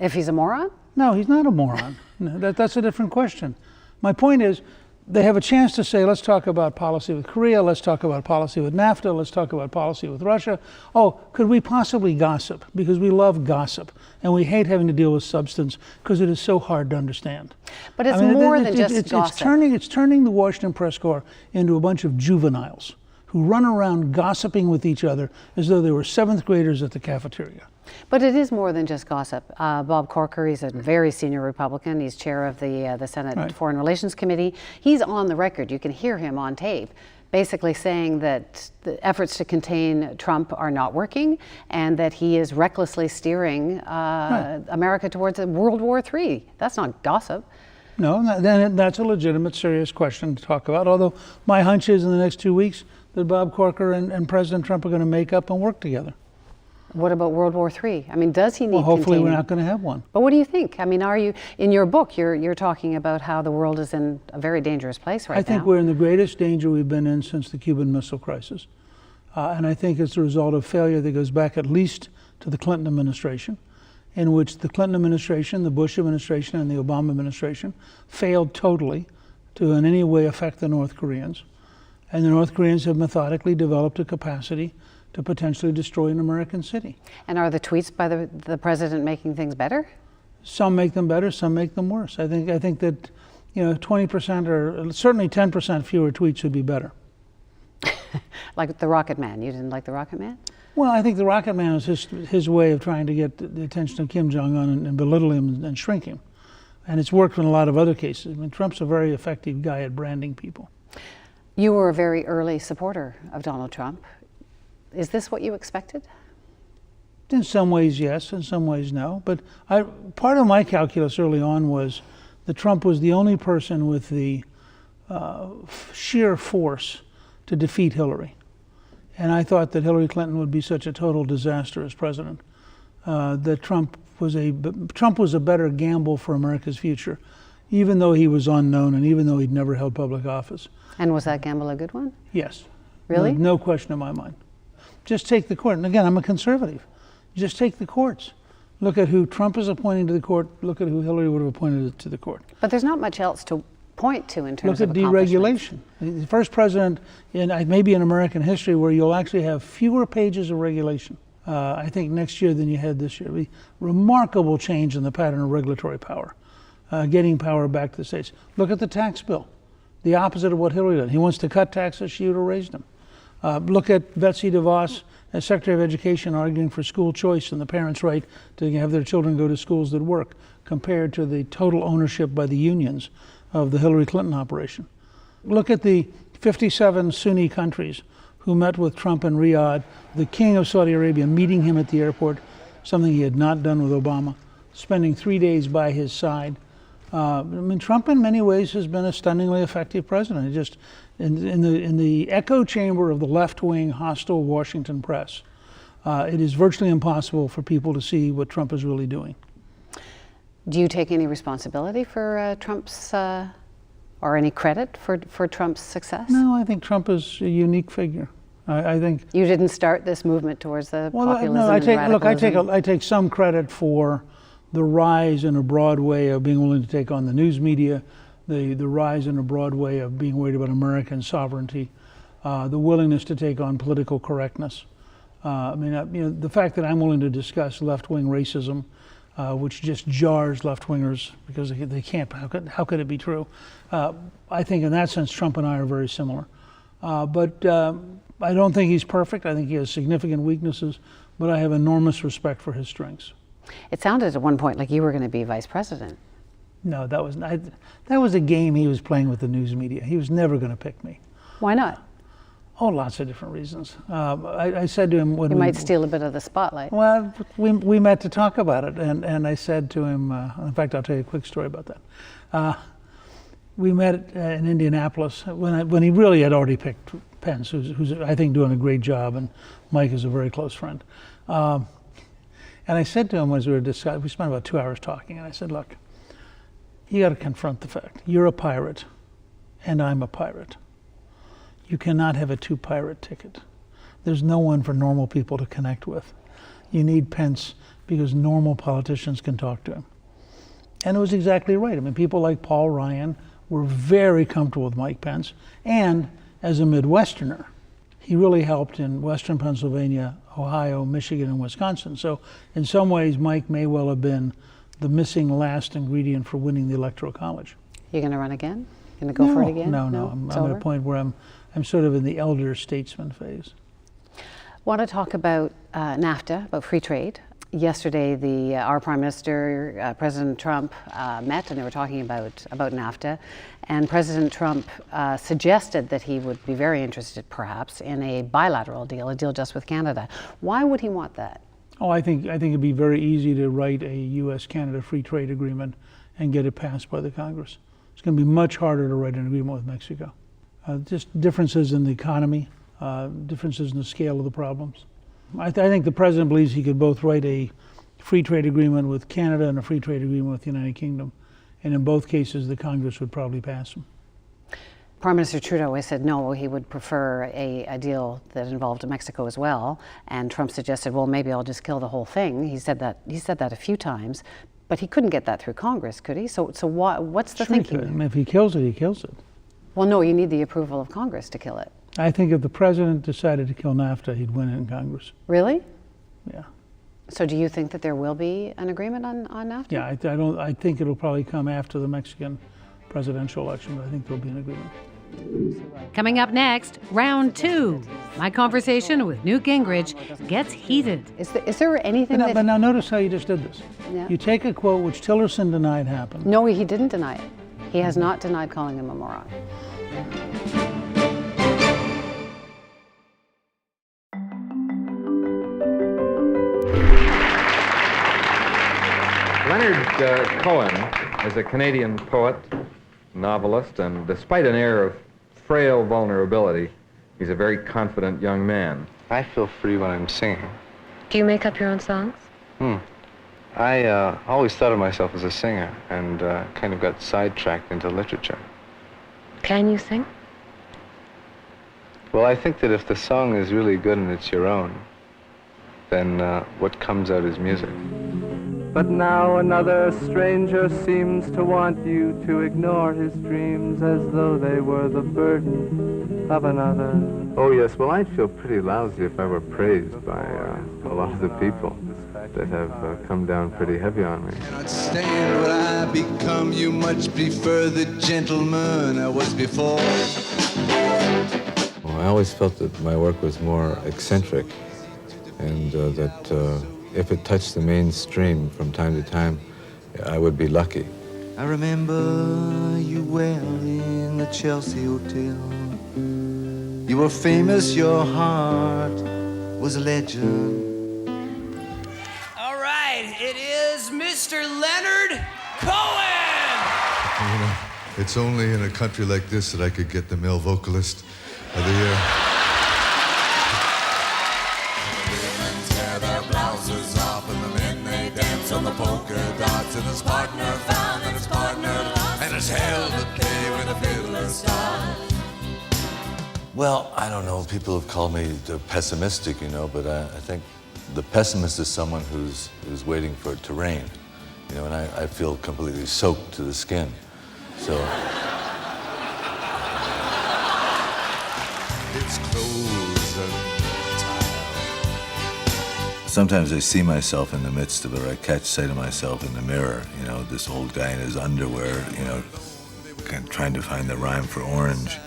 Speaker 1: If he's a moron?
Speaker 20: No, he's not a moron. That's a different question. My point is, they have a chance to say, let's talk about policy with Korea, let's talk about policy with NAFTA, let's talk about policy with Russia. Oh, could we possibly gossip? Because we love gossip, and we hate having to deal with substance because it is so hard to understand.
Speaker 1: But it's more than just gossip.
Speaker 20: It's turning the Washington Press Corps into a bunch of juveniles who run around gossiping with each other as though they were 7th graders at the cafeteria.
Speaker 1: But it is more than just gossip. Bob Corker, he's a very senior Republican. He's chair of the Senate Foreign Relations Committee. He's on the record. You can hear him on tape, basically saying that the efforts to contain Trump are not working and that he is recklessly steering America towards a World War III. That's not gossip.
Speaker 20: No, then that's a legitimate, serious question to talk about. Although my hunch is in the next 2 weeks that Bob Corker and President Trump are going to make up and work together.
Speaker 1: What about World War III? I mean, does he need
Speaker 20: Well, hopefully
Speaker 1: containing?
Speaker 20: we're not going to have one.
Speaker 1: But what do you think? I mean, are you, in your book, you're talking about how the world is in a very dangerous place right now.
Speaker 20: I think we're in the greatest danger we've been in since the Cuban Missile Crisis. And I think it's a result of failure that goes back at least to the Clinton administration, in which the Clinton administration, the Bush administration, and the Obama administration failed totally to in any way affect the North Koreans. And the North Koreans have methodically developed a capacity to potentially destroy an American city.
Speaker 1: And are the tweets by the president making things better?
Speaker 20: Some make them better, some make them worse. I think that 20% or certainly 10% fewer tweets would be better.
Speaker 1: Like the Rocket Man. You didn't like the Rocket Man?
Speaker 20: Well, I think the Rocket Man was his way of trying to get the attention of Kim Jong-un and belittle him and shrink him. And it's worked in a lot of other cases. I mean, Trump's a very effective guy at branding people.
Speaker 1: You were a very early supporter of Donald Trump. Is this what you expected?
Speaker 20: In some ways, yes. In some ways, no. But part of my calculus early on was that Trump was the only person with the sheer force to defeat Hillary. And I thought that Hillary Clinton would be such a total disaster as president, that Trump was a better gamble for America's future, even though he was unknown and even though he'd never held public office.
Speaker 1: And was that gamble a good one?
Speaker 20: Yes.
Speaker 1: Really?
Speaker 20: No question in my mind. Just take the court. And again, I'm a conservative. Just take the courts. Look at who Trump is appointing to the court. Look at who Hillary would have appointed to the court.
Speaker 1: But there's not much else to point to in terms
Speaker 20: of deregulation. The first president maybe in American history where you'll actually have fewer pages of regulation, I think, next year than you had this year. Remarkable change in the pattern of regulatory power, getting power back to the states. Look at the tax bill, the opposite of what Hillary did. He wants to cut taxes, she would have raised them. Look at Betsy DeVos as Secretary of Education arguing for school choice and the parents' right to have their children go to schools that work, compared to the total ownership by the unions of the Hillary Clinton operation. Look at the 57 Sunni countries who met with Trump in Riyadh, the king of Saudi Arabia meeting him at the airport, something he had not done with Obama, spending 3 days by his side. I mean, Trump in many ways has been a stunningly effective president. He just, in the echo chamber of the left-wing hostile Washington press, it is virtually impossible for people to see what Trump is really doing.
Speaker 1: Do you take any responsibility for Trump's, or any credit for Trump's success?
Speaker 20: No, I think Trump is a unique figure. I think
Speaker 1: you didn't start this movement towards the populism.
Speaker 20: No,
Speaker 1: and radicalism.
Speaker 20: I take some credit for the rise in a broad way of being willing to take on the news media, the rise in a broad way of being worried about American sovereignty, the willingness to take on political correctness. I mean, the fact that I'm willing to discuss left-wing racism, which just jars left-wingers because they can't. How could it be true? I think in that sense, Trump and I are very similar. But I don't think he's perfect. I think he has significant weaknesses, but I have enormous respect for his strengths.
Speaker 1: It sounded at one point like you were going to be vice president.
Speaker 20: No, that was a game he was playing with the news media. He was never going to pick me.
Speaker 1: Why not?
Speaker 20: Oh, lots of different reasons. I said to him when
Speaker 1: you might steal a bit of the spotlight.
Speaker 20: Well, we met to talk about it, and I said to him. In fact, I'll tell you a quick story about that. We met in Indianapolis when he really had already picked Pence, who's I think doing a great job, and Mike is a very close friend. And I said to him as we were discussing, we spent about 2 hours talking, and I said, look, you got to confront the fact. You're a pirate, and I'm a pirate. You cannot have a two-pirate ticket. There's no one for normal people to connect with. You need Pence because normal politicians can talk to him. And it was exactly right. I mean, people like Paul Ryan were very comfortable with Mike Pence, and as a Midwesterner, he really helped in Western Pennsylvania, Ohio, Michigan, and Wisconsin. So in some ways, Mike may well have been the missing last ingredient for winning the Electoral College.
Speaker 1: You going to run again? Going to go for it again?
Speaker 20: No. I'm at a point where I'm sort of in the elder statesman phase.
Speaker 1: Want to talk about NAFTA, about free trade. Yesterday, our Prime Minister, President Trump, met, and they were talking about NAFTA. And President Trump suggested that he would be very interested, perhaps, in a bilateral deal, a deal just with Canada. Why would he want that?
Speaker 20: Oh, I think it'd be very easy to write a U.S.-Canada free trade agreement and get it passed by the Congress. It's going to be much harder to write an agreement with Mexico. Just differences in the economy, differences in the scale of the problems. I think the president believes he could both write a free trade agreement with Canada and a free trade agreement with the United Kingdom. And in both cases, the Congress would probably pass them.
Speaker 1: Prime Minister Trudeau has said no, he would prefer a deal that involved Mexico as well. And Trump suggested, well, maybe I'll just kill the whole thing. He said that a few times, but he couldn't get that through Congress, could he? So what's the thinking?
Speaker 20: I mean, if he kills it, he kills it.
Speaker 1: Well, no, you need the approval of Congress to kill it.
Speaker 20: I think if the president decided to kill NAFTA, he'd win it in Congress.
Speaker 1: Really?
Speaker 20: Yeah.
Speaker 1: So do you think that there will be an agreement on NAFTA?
Speaker 20: Yeah, I think it'll probably come after the Mexican presidential election, but I think there'll be an agreement.
Speaker 1: Coming up next, round 2. My conversation with Newt Gingrich gets heated. Is there anything
Speaker 20: But now notice how you just did this.
Speaker 1: Yeah.
Speaker 20: You take a quote which Tillerson denied happened.
Speaker 1: No, he didn't deny it. He has not denied calling him a moron.
Speaker 3: Leonard Cohen is a Canadian poet, novelist, and despite an air of frail vulnerability, he's a very confident young man.
Speaker 5: I feel free when I'm singing.
Speaker 6: Do you make up your own songs?
Speaker 5: I always thought of myself as a singer and kind of got sidetracked into literature.
Speaker 6: Can you sing?
Speaker 5: Well, I think that if the song is really good and it's your own, then what comes out is music.
Speaker 7: But now another stranger seems to want you to ignore his dreams as though they were the burden of another.
Speaker 5: Oh, yes. Well, I'd feel pretty lousy if I were praised by a lot of the people that have come down pretty heavy on me.
Speaker 11: Cannot stand what I become. You much prefer the gentleman I was before.
Speaker 5: Well, I always felt that my work was more eccentric and that if it touched the mainstream from time to time, I would be lucky.
Speaker 11: I remember you well in the Chelsea Hotel. You were famous, your heart was a legend. All right, it is Mr. Leonard Cohen!
Speaker 12: You know, it's only in a country like this that I could get the male vocalist of the year.
Speaker 11: On the polka dots and his partner found and his partner and his hell to pay when the fiddler stopped.
Speaker 21: Well, I don't know. People have called me pessimistic, you know, but I think the pessimist is someone who's waiting for it to rain, you know, and I feel completely soaked to the skin. So
Speaker 11: It's clothes and
Speaker 21: sometimes I see myself in the midst of it, or I catch sight of myself in the mirror, you know, this old guy in his underwear, you know, kind of trying to find the rhyme for orange,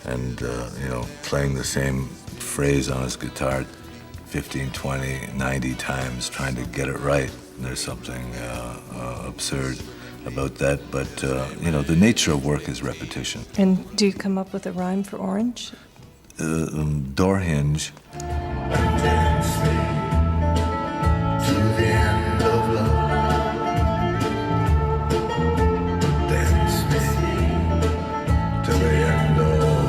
Speaker 21: and, you know, playing the same phrase on his guitar 15, 20, 90 times, trying to get it right. And there's something absurd about that, but, you know, the nature of work is repetition.
Speaker 32: And do you come up with a rhyme for orange?
Speaker 21: Door hinge.
Speaker 11: to the end of love. Dance me to the end of love.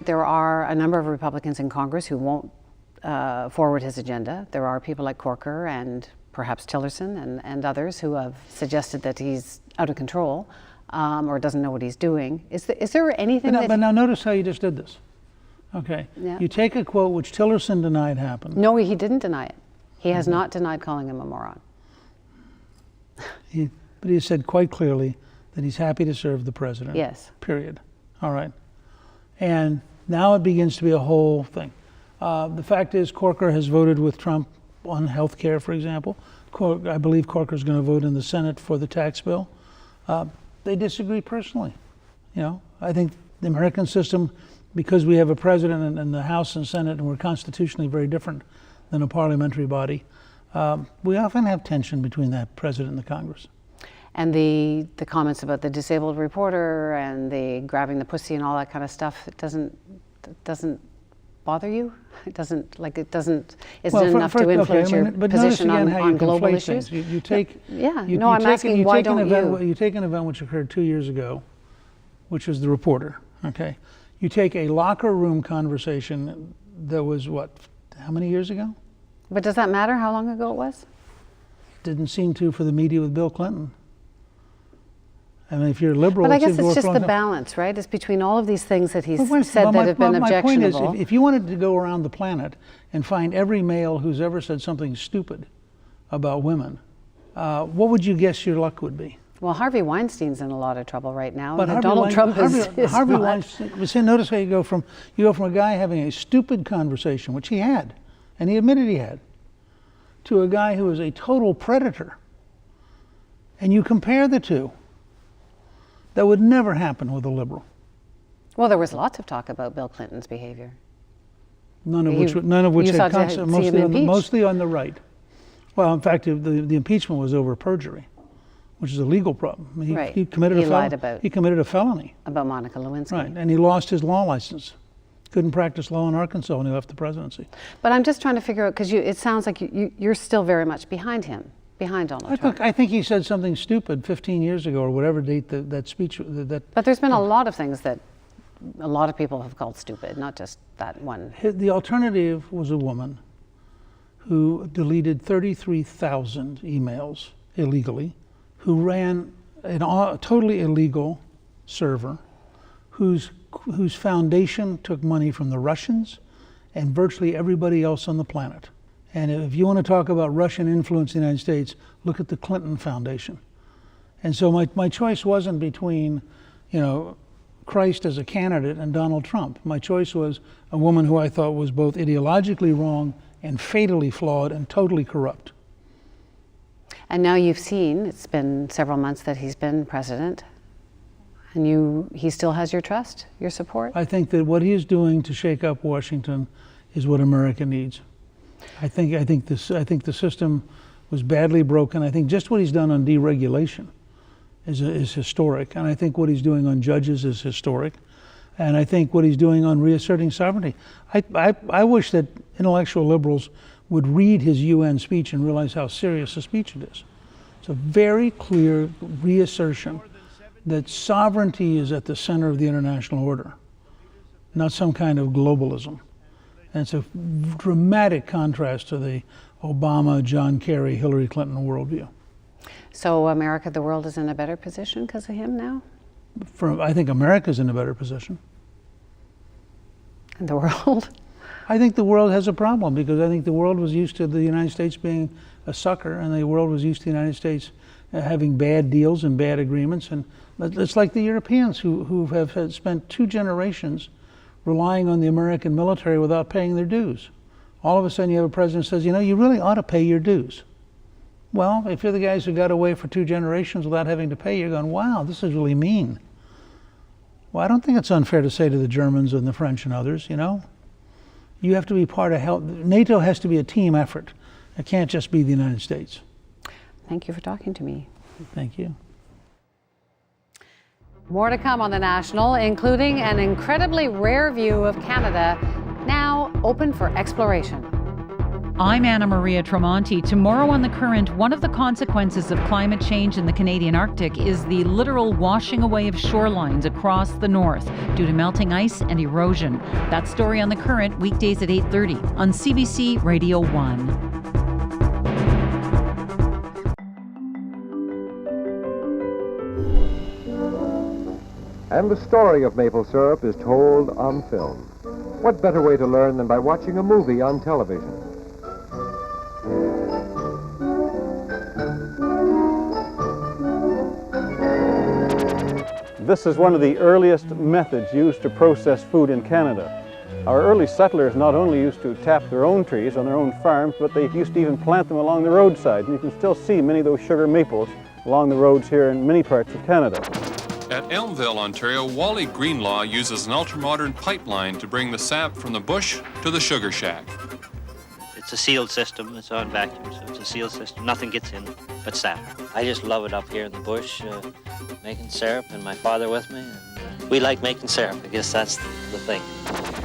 Speaker 1: There are a number of Republicans in Congress who won't forward his agenda. There are people like Corker and perhaps Tillerson and others who have suggested that he's out of control or doesn't know what he's doing. Is there anything
Speaker 20: But now notice how you just did this. Okay.
Speaker 1: Yeah.
Speaker 20: You take a quote which Tillerson denied happened.
Speaker 1: No, he didn't deny it. He has not denied calling him a moron.
Speaker 20: But he said quite clearly that he's happy to serve the president.
Speaker 1: Yes.
Speaker 20: Period. All right. And now it begins to be a whole thing. The fact is Corker has voted with Trump on health care, for example. I believe Corker's going to vote in the Senate for the tax bill. They disagree personally. You know, I think the American system, because we have a president and the House and Senate, and we're constitutionally very different than a parliamentary body, we often have tension between that president and the Congress.
Speaker 1: And the comments about the disabled reporter and the grabbing the pussy and all that kind of stuff, it doesn't bother you? It's not enough to influence your position on global issues?
Speaker 20: You take,
Speaker 1: I'm asking why don't you?
Speaker 20: You take an event which occurred 2 years ago, which was the reporter, okay? You take a locker room conversation that was, how many years ago?
Speaker 1: But does that matter how long ago it was?
Speaker 20: Didn't seem to for the media with Bill Clinton. I mean, if you're a liberal,
Speaker 1: but I guess it's just the balance, right? It's between all of these things that he's said that have been objectionable.
Speaker 20: My point is, if you wanted to go around the planet and find every male who's ever said something stupid about women, what would you guess your luck would be?
Speaker 1: Well, Harvey Weinstein's in a lot of trouble right now.
Speaker 20: But
Speaker 1: Donald Trump is
Speaker 20: Harvey
Speaker 1: not.
Speaker 20: Weinstein. Notice how you go from a guy having a stupid conversation, which he had, and he admitted he had, to a guy who is a total predator. And you compare the two. That would never happen with a liberal.
Speaker 1: Well, there was lots of talk about Bill Clinton's behavior.
Speaker 20: None of which had mostly on the right. Well, in fact, the impeachment was over perjury, which is a legal problem. He committed a felony
Speaker 1: about Monica Lewinsky.
Speaker 20: Right, and he lost his law license. Couldn't practice law in Arkansas when he left the presidency.
Speaker 1: But I'm just trying to figure out, because it sounds like you're still very much behind him. Behind Donald Trump.
Speaker 20: I think he said something stupid 15 years ago or whatever date that speech.
Speaker 1: But there's been a lot of things that a lot of people have called stupid, not just that one.
Speaker 20: The alternative was a woman who deleted 33,000 emails illegally, who ran a totally illegal server, whose foundation took money from the Russians and virtually everybody else on the planet. And if you want to talk about Russian influence in the United States, look at the Clinton Foundation. And so my choice wasn't between, Christ as a candidate and Donald Trump. My choice was a woman who I thought was both ideologically wrong and fatally flawed and totally corrupt.
Speaker 1: And now you've seen, it's been several months that he's been president, and he still has your trust, your support?
Speaker 20: I think that what he is doing to shake up Washington is what America needs. I think the system was badly broken. I think just what he's done on deregulation is historic, and I think what he's doing on judges is historic, and I think what he's doing on reasserting sovereignty. I wish that intellectual liberals would read his UN speech and realize how serious a speech it is. It's a very clear reassertion that sovereignty is at the center of the international order, not some kind of globalism. And it's a dramatic contrast to the Obama, John Kerry, Hillary Clinton worldview.
Speaker 1: So America, the world is in a better position because of him now?
Speaker 20: I think America's in a better position.
Speaker 1: And the world?
Speaker 20: I think the world has a problem because I think the world was used to the United States being a sucker, and the world was used to the United States having bad deals and bad agreements. And it's like the Europeans who have spent 2 generations relying on the American military without paying their dues. All of a sudden you have a president who says, you really ought to pay your dues. Well, if you're the guys who got away for 2 generations without having to pay, you're going, wow, this is really mean. Well, I don't think it's unfair to say to the Germans and the French and others, you have to be part of help. NATO has to be a team effort. It can't just be the United States.
Speaker 1: Thank you for talking to me.
Speaker 20: Thank you.
Speaker 1: More to come on The National, including an incredibly rare view of Canada, now open for exploration.
Speaker 13: I'm Anna Maria Tremonti. Tomorrow on The Current, one of the consequences of climate change in the Canadian Arctic is the literal washing away of shorelines across the north due to melting ice and erosion. That story on The Current, weekdays at 8:30 on CBC Radio 1.
Speaker 14: And the story of maple syrup is told on film. What better way to learn than by watching a movie on television?
Speaker 19: This is one of the earliest methods used to process food in Canada. Our early settlers not only used to tap their own trees on their own farms, but they used to even plant them along the roadside. And you can still see many of those sugar maples along the roads here in many parts of Canada.
Speaker 15: At Elmville, Ontario, Wally Greenlaw uses an ultramodern pipeline to bring the sap from the bush to the sugar shack.
Speaker 8: It's a sealed system. It's on vacuum, so it's a sealed system. Nothing gets in but sap. I just love it up here in the bush, making syrup, and my father with me. And we like making syrup. I guess that's the thing.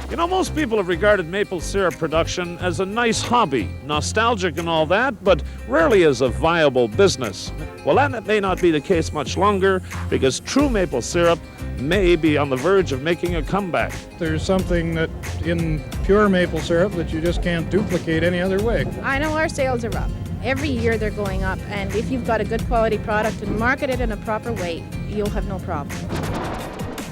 Speaker 16: You know, most people have regarded maple syrup production as a nice hobby, nostalgic and all that, but rarely as a viable business. Well, that may not be the case much longer, because true maple syrup may be on the verge of making a comeback.
Speaker 17: There's something that in pure maple syrup that you just can't duplicate any other way.
Speaker 18: I know our sales are up. Every year they're going up, and if you've got a good quality product and market it in a proper way, you'll have no problem.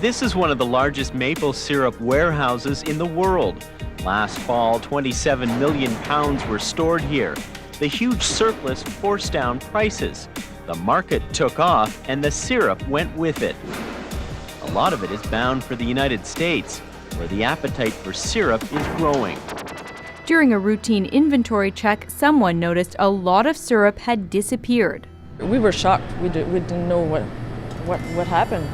Speaker 22: This is one of the largest maple syrup warehouses in the world. Last fall, 27 million pounds were stored here. The huge surplus forced down prices. The market took off, and the syrup went with it. A lot of it is bound for the United States, where the appetite for syrup is growing.
Speaker 23: During a routine inventory check, someone noticed a lot of syrup had disappeared.
Speaker 24: We were shocked. We didn't know what happened.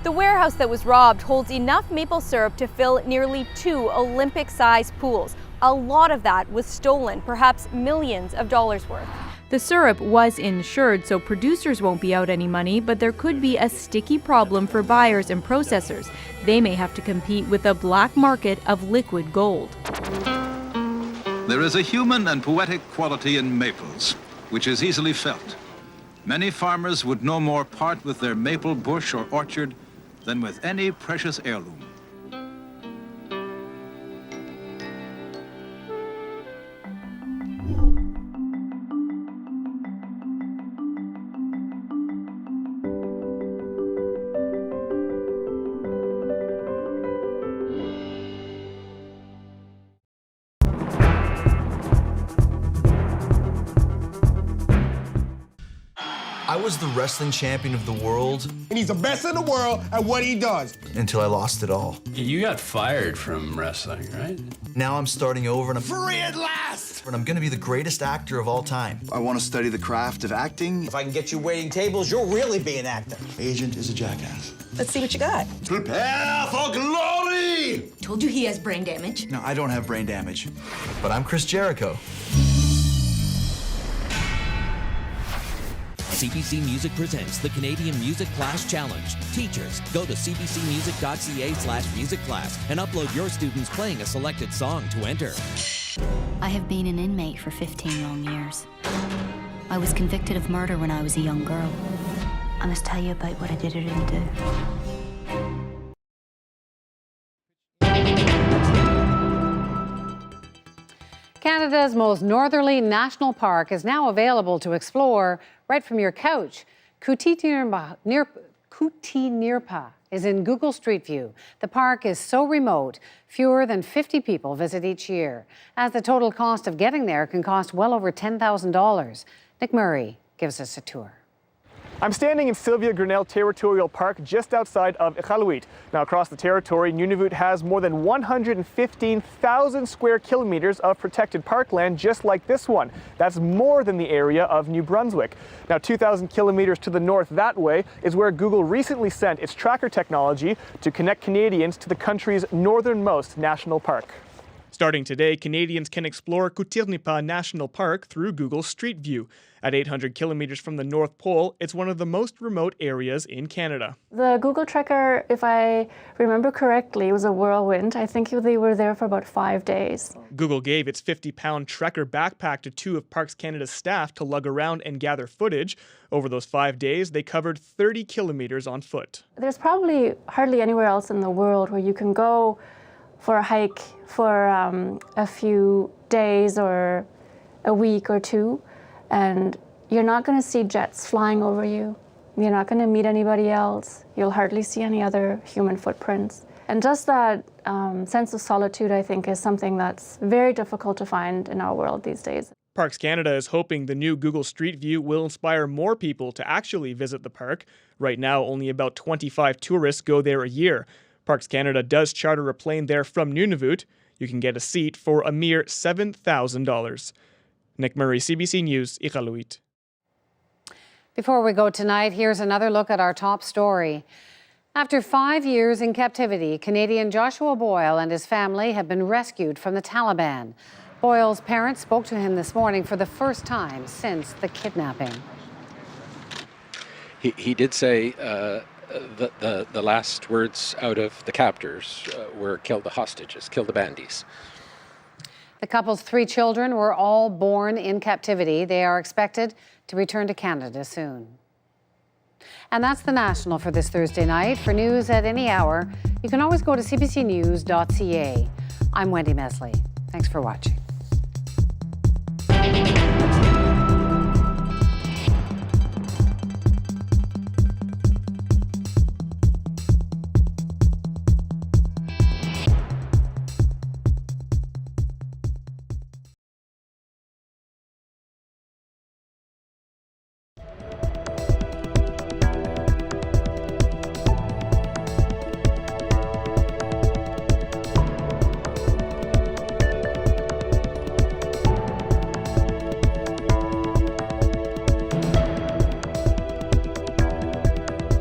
Speaker 25: The warehouse that was robbed holds enough maple syrup to fill nearly 2 Olympic-sized pools. A lot of that was stolen, perhaps millions of dollars worth.
Speaker 23: The syrup was insured, so producers won't be out any money, but there could be a sticky problem for buyers and processors. They may have to compete with a black market of liquid gold.
Speaker 26: There is a human and poetic quality in maples, which is easily felt. Many farmers would no more part with their maple bush or orchard than with any precious heirloom.
Speaker 27: I was the wrestling champion of the world.
Speaker 28: And he's the best in the world at what he does.
Speaker 27: Until I lost it all.
Speaker 29: You got fired from wrestling, right?
Speaker 27: Now I'm starting over and I'm
Speaker 28: free at last!
Speaker 27: And I'm gonna be the greatest actor of all time.
Speaker 30: I want to study the craft of acting.
Speaker 31: If I can get you waiting tables, you'll really be an actor.
Speaker 30: Agent is a jackass.
Speaker 33: Let's see what you got.
Speaker 30: Prepare for glory!
Speaker 33: Told you he has brain damage.
Speaker 30: No, I don't have brain damage.
Speaker 27: But I'm Chris Jericho.
Speaker 36: CBC Music presents the Canadian Music Class Challenge. Teachers, go to cbcmusic.ca/music class and upload your students playing a selected song to enter.
Speaker 37: I have been an inmate for 15 long years. I was convicted of murder when I was a young girl. I must tell you about what I did or didn't do.
Speaker 1: Canada's most northerly national park is now available to explore right from your couch. Kootenirpa is in Google Street View. The park is so remote, fewer than 50 people visit each year, as the total cost of getting there can cost well over $10,000. Nick Murray gives us a tour.
Speaker 38: I'm standing in Sylvia Grinnell Territorial Park just outside of Iqaluit. Now across the territory, Nunavut has more than 115,000 square kilometers of protected parkland just like this one. That's more than the area of New Brunswick. Now 2,000 kilometers to the north that way is where Google recently sent its tracker technology to connect Canadians to the country's northernmost national park. Starting today, Canadians can explore Kootenirpa National Park through Google Street View. At 800 kilometers from the North Pole, it's one of the most remote areas in Canada.
Speaker 39: The Google tracker, if I remember correctly, was a whirlwind. I think they were there for about 5 days.
Speaker 38: Google gave its 50-pound tracker backpack to 2 of Parks Canada's staff to lug around and gather footage. Over those 5 days, they covered 30 kilometers on foot.
Speaker 39: There's probably hardly anywhere else in the world where you can go for a hike for a few days or a week or two, and you're not going to see jets flying over you. You're not going to meet anybody else. You'll hardly see any other human footprints. And just that sense of solitude, I think, is something that's very difficult to find in our world these days.
Speaker 38: Parks Canada is hoping the new Google Street View will inspire more people to actually visit the park. Right now, only about 25 tourists go there a year. Parks Canada does charter a plane there from Nunavut. You can get a seat for a mere $7,000. Nick Murray, CBC News, Iqaluit.
Speaker 1: Before we go tonight, here's another look at our top story. After 5 years in captivity, Canadian Joshua Boyle and his family have been rescued from the Taliban. Boyle's parents spoke to him this morning for the first time since the kidnapping.
Speaker 2: He did say the last words out of the captors were kill the hostages, kill the bandies.
Speaker 1: The couple's 3 children were all born in captivity. They are expected to return to Canada soon. And that's the National for this Thursday night. For news at any hour, you can always go to cbcnews.ca. I'm Wendy Mesley. Thanks for watching.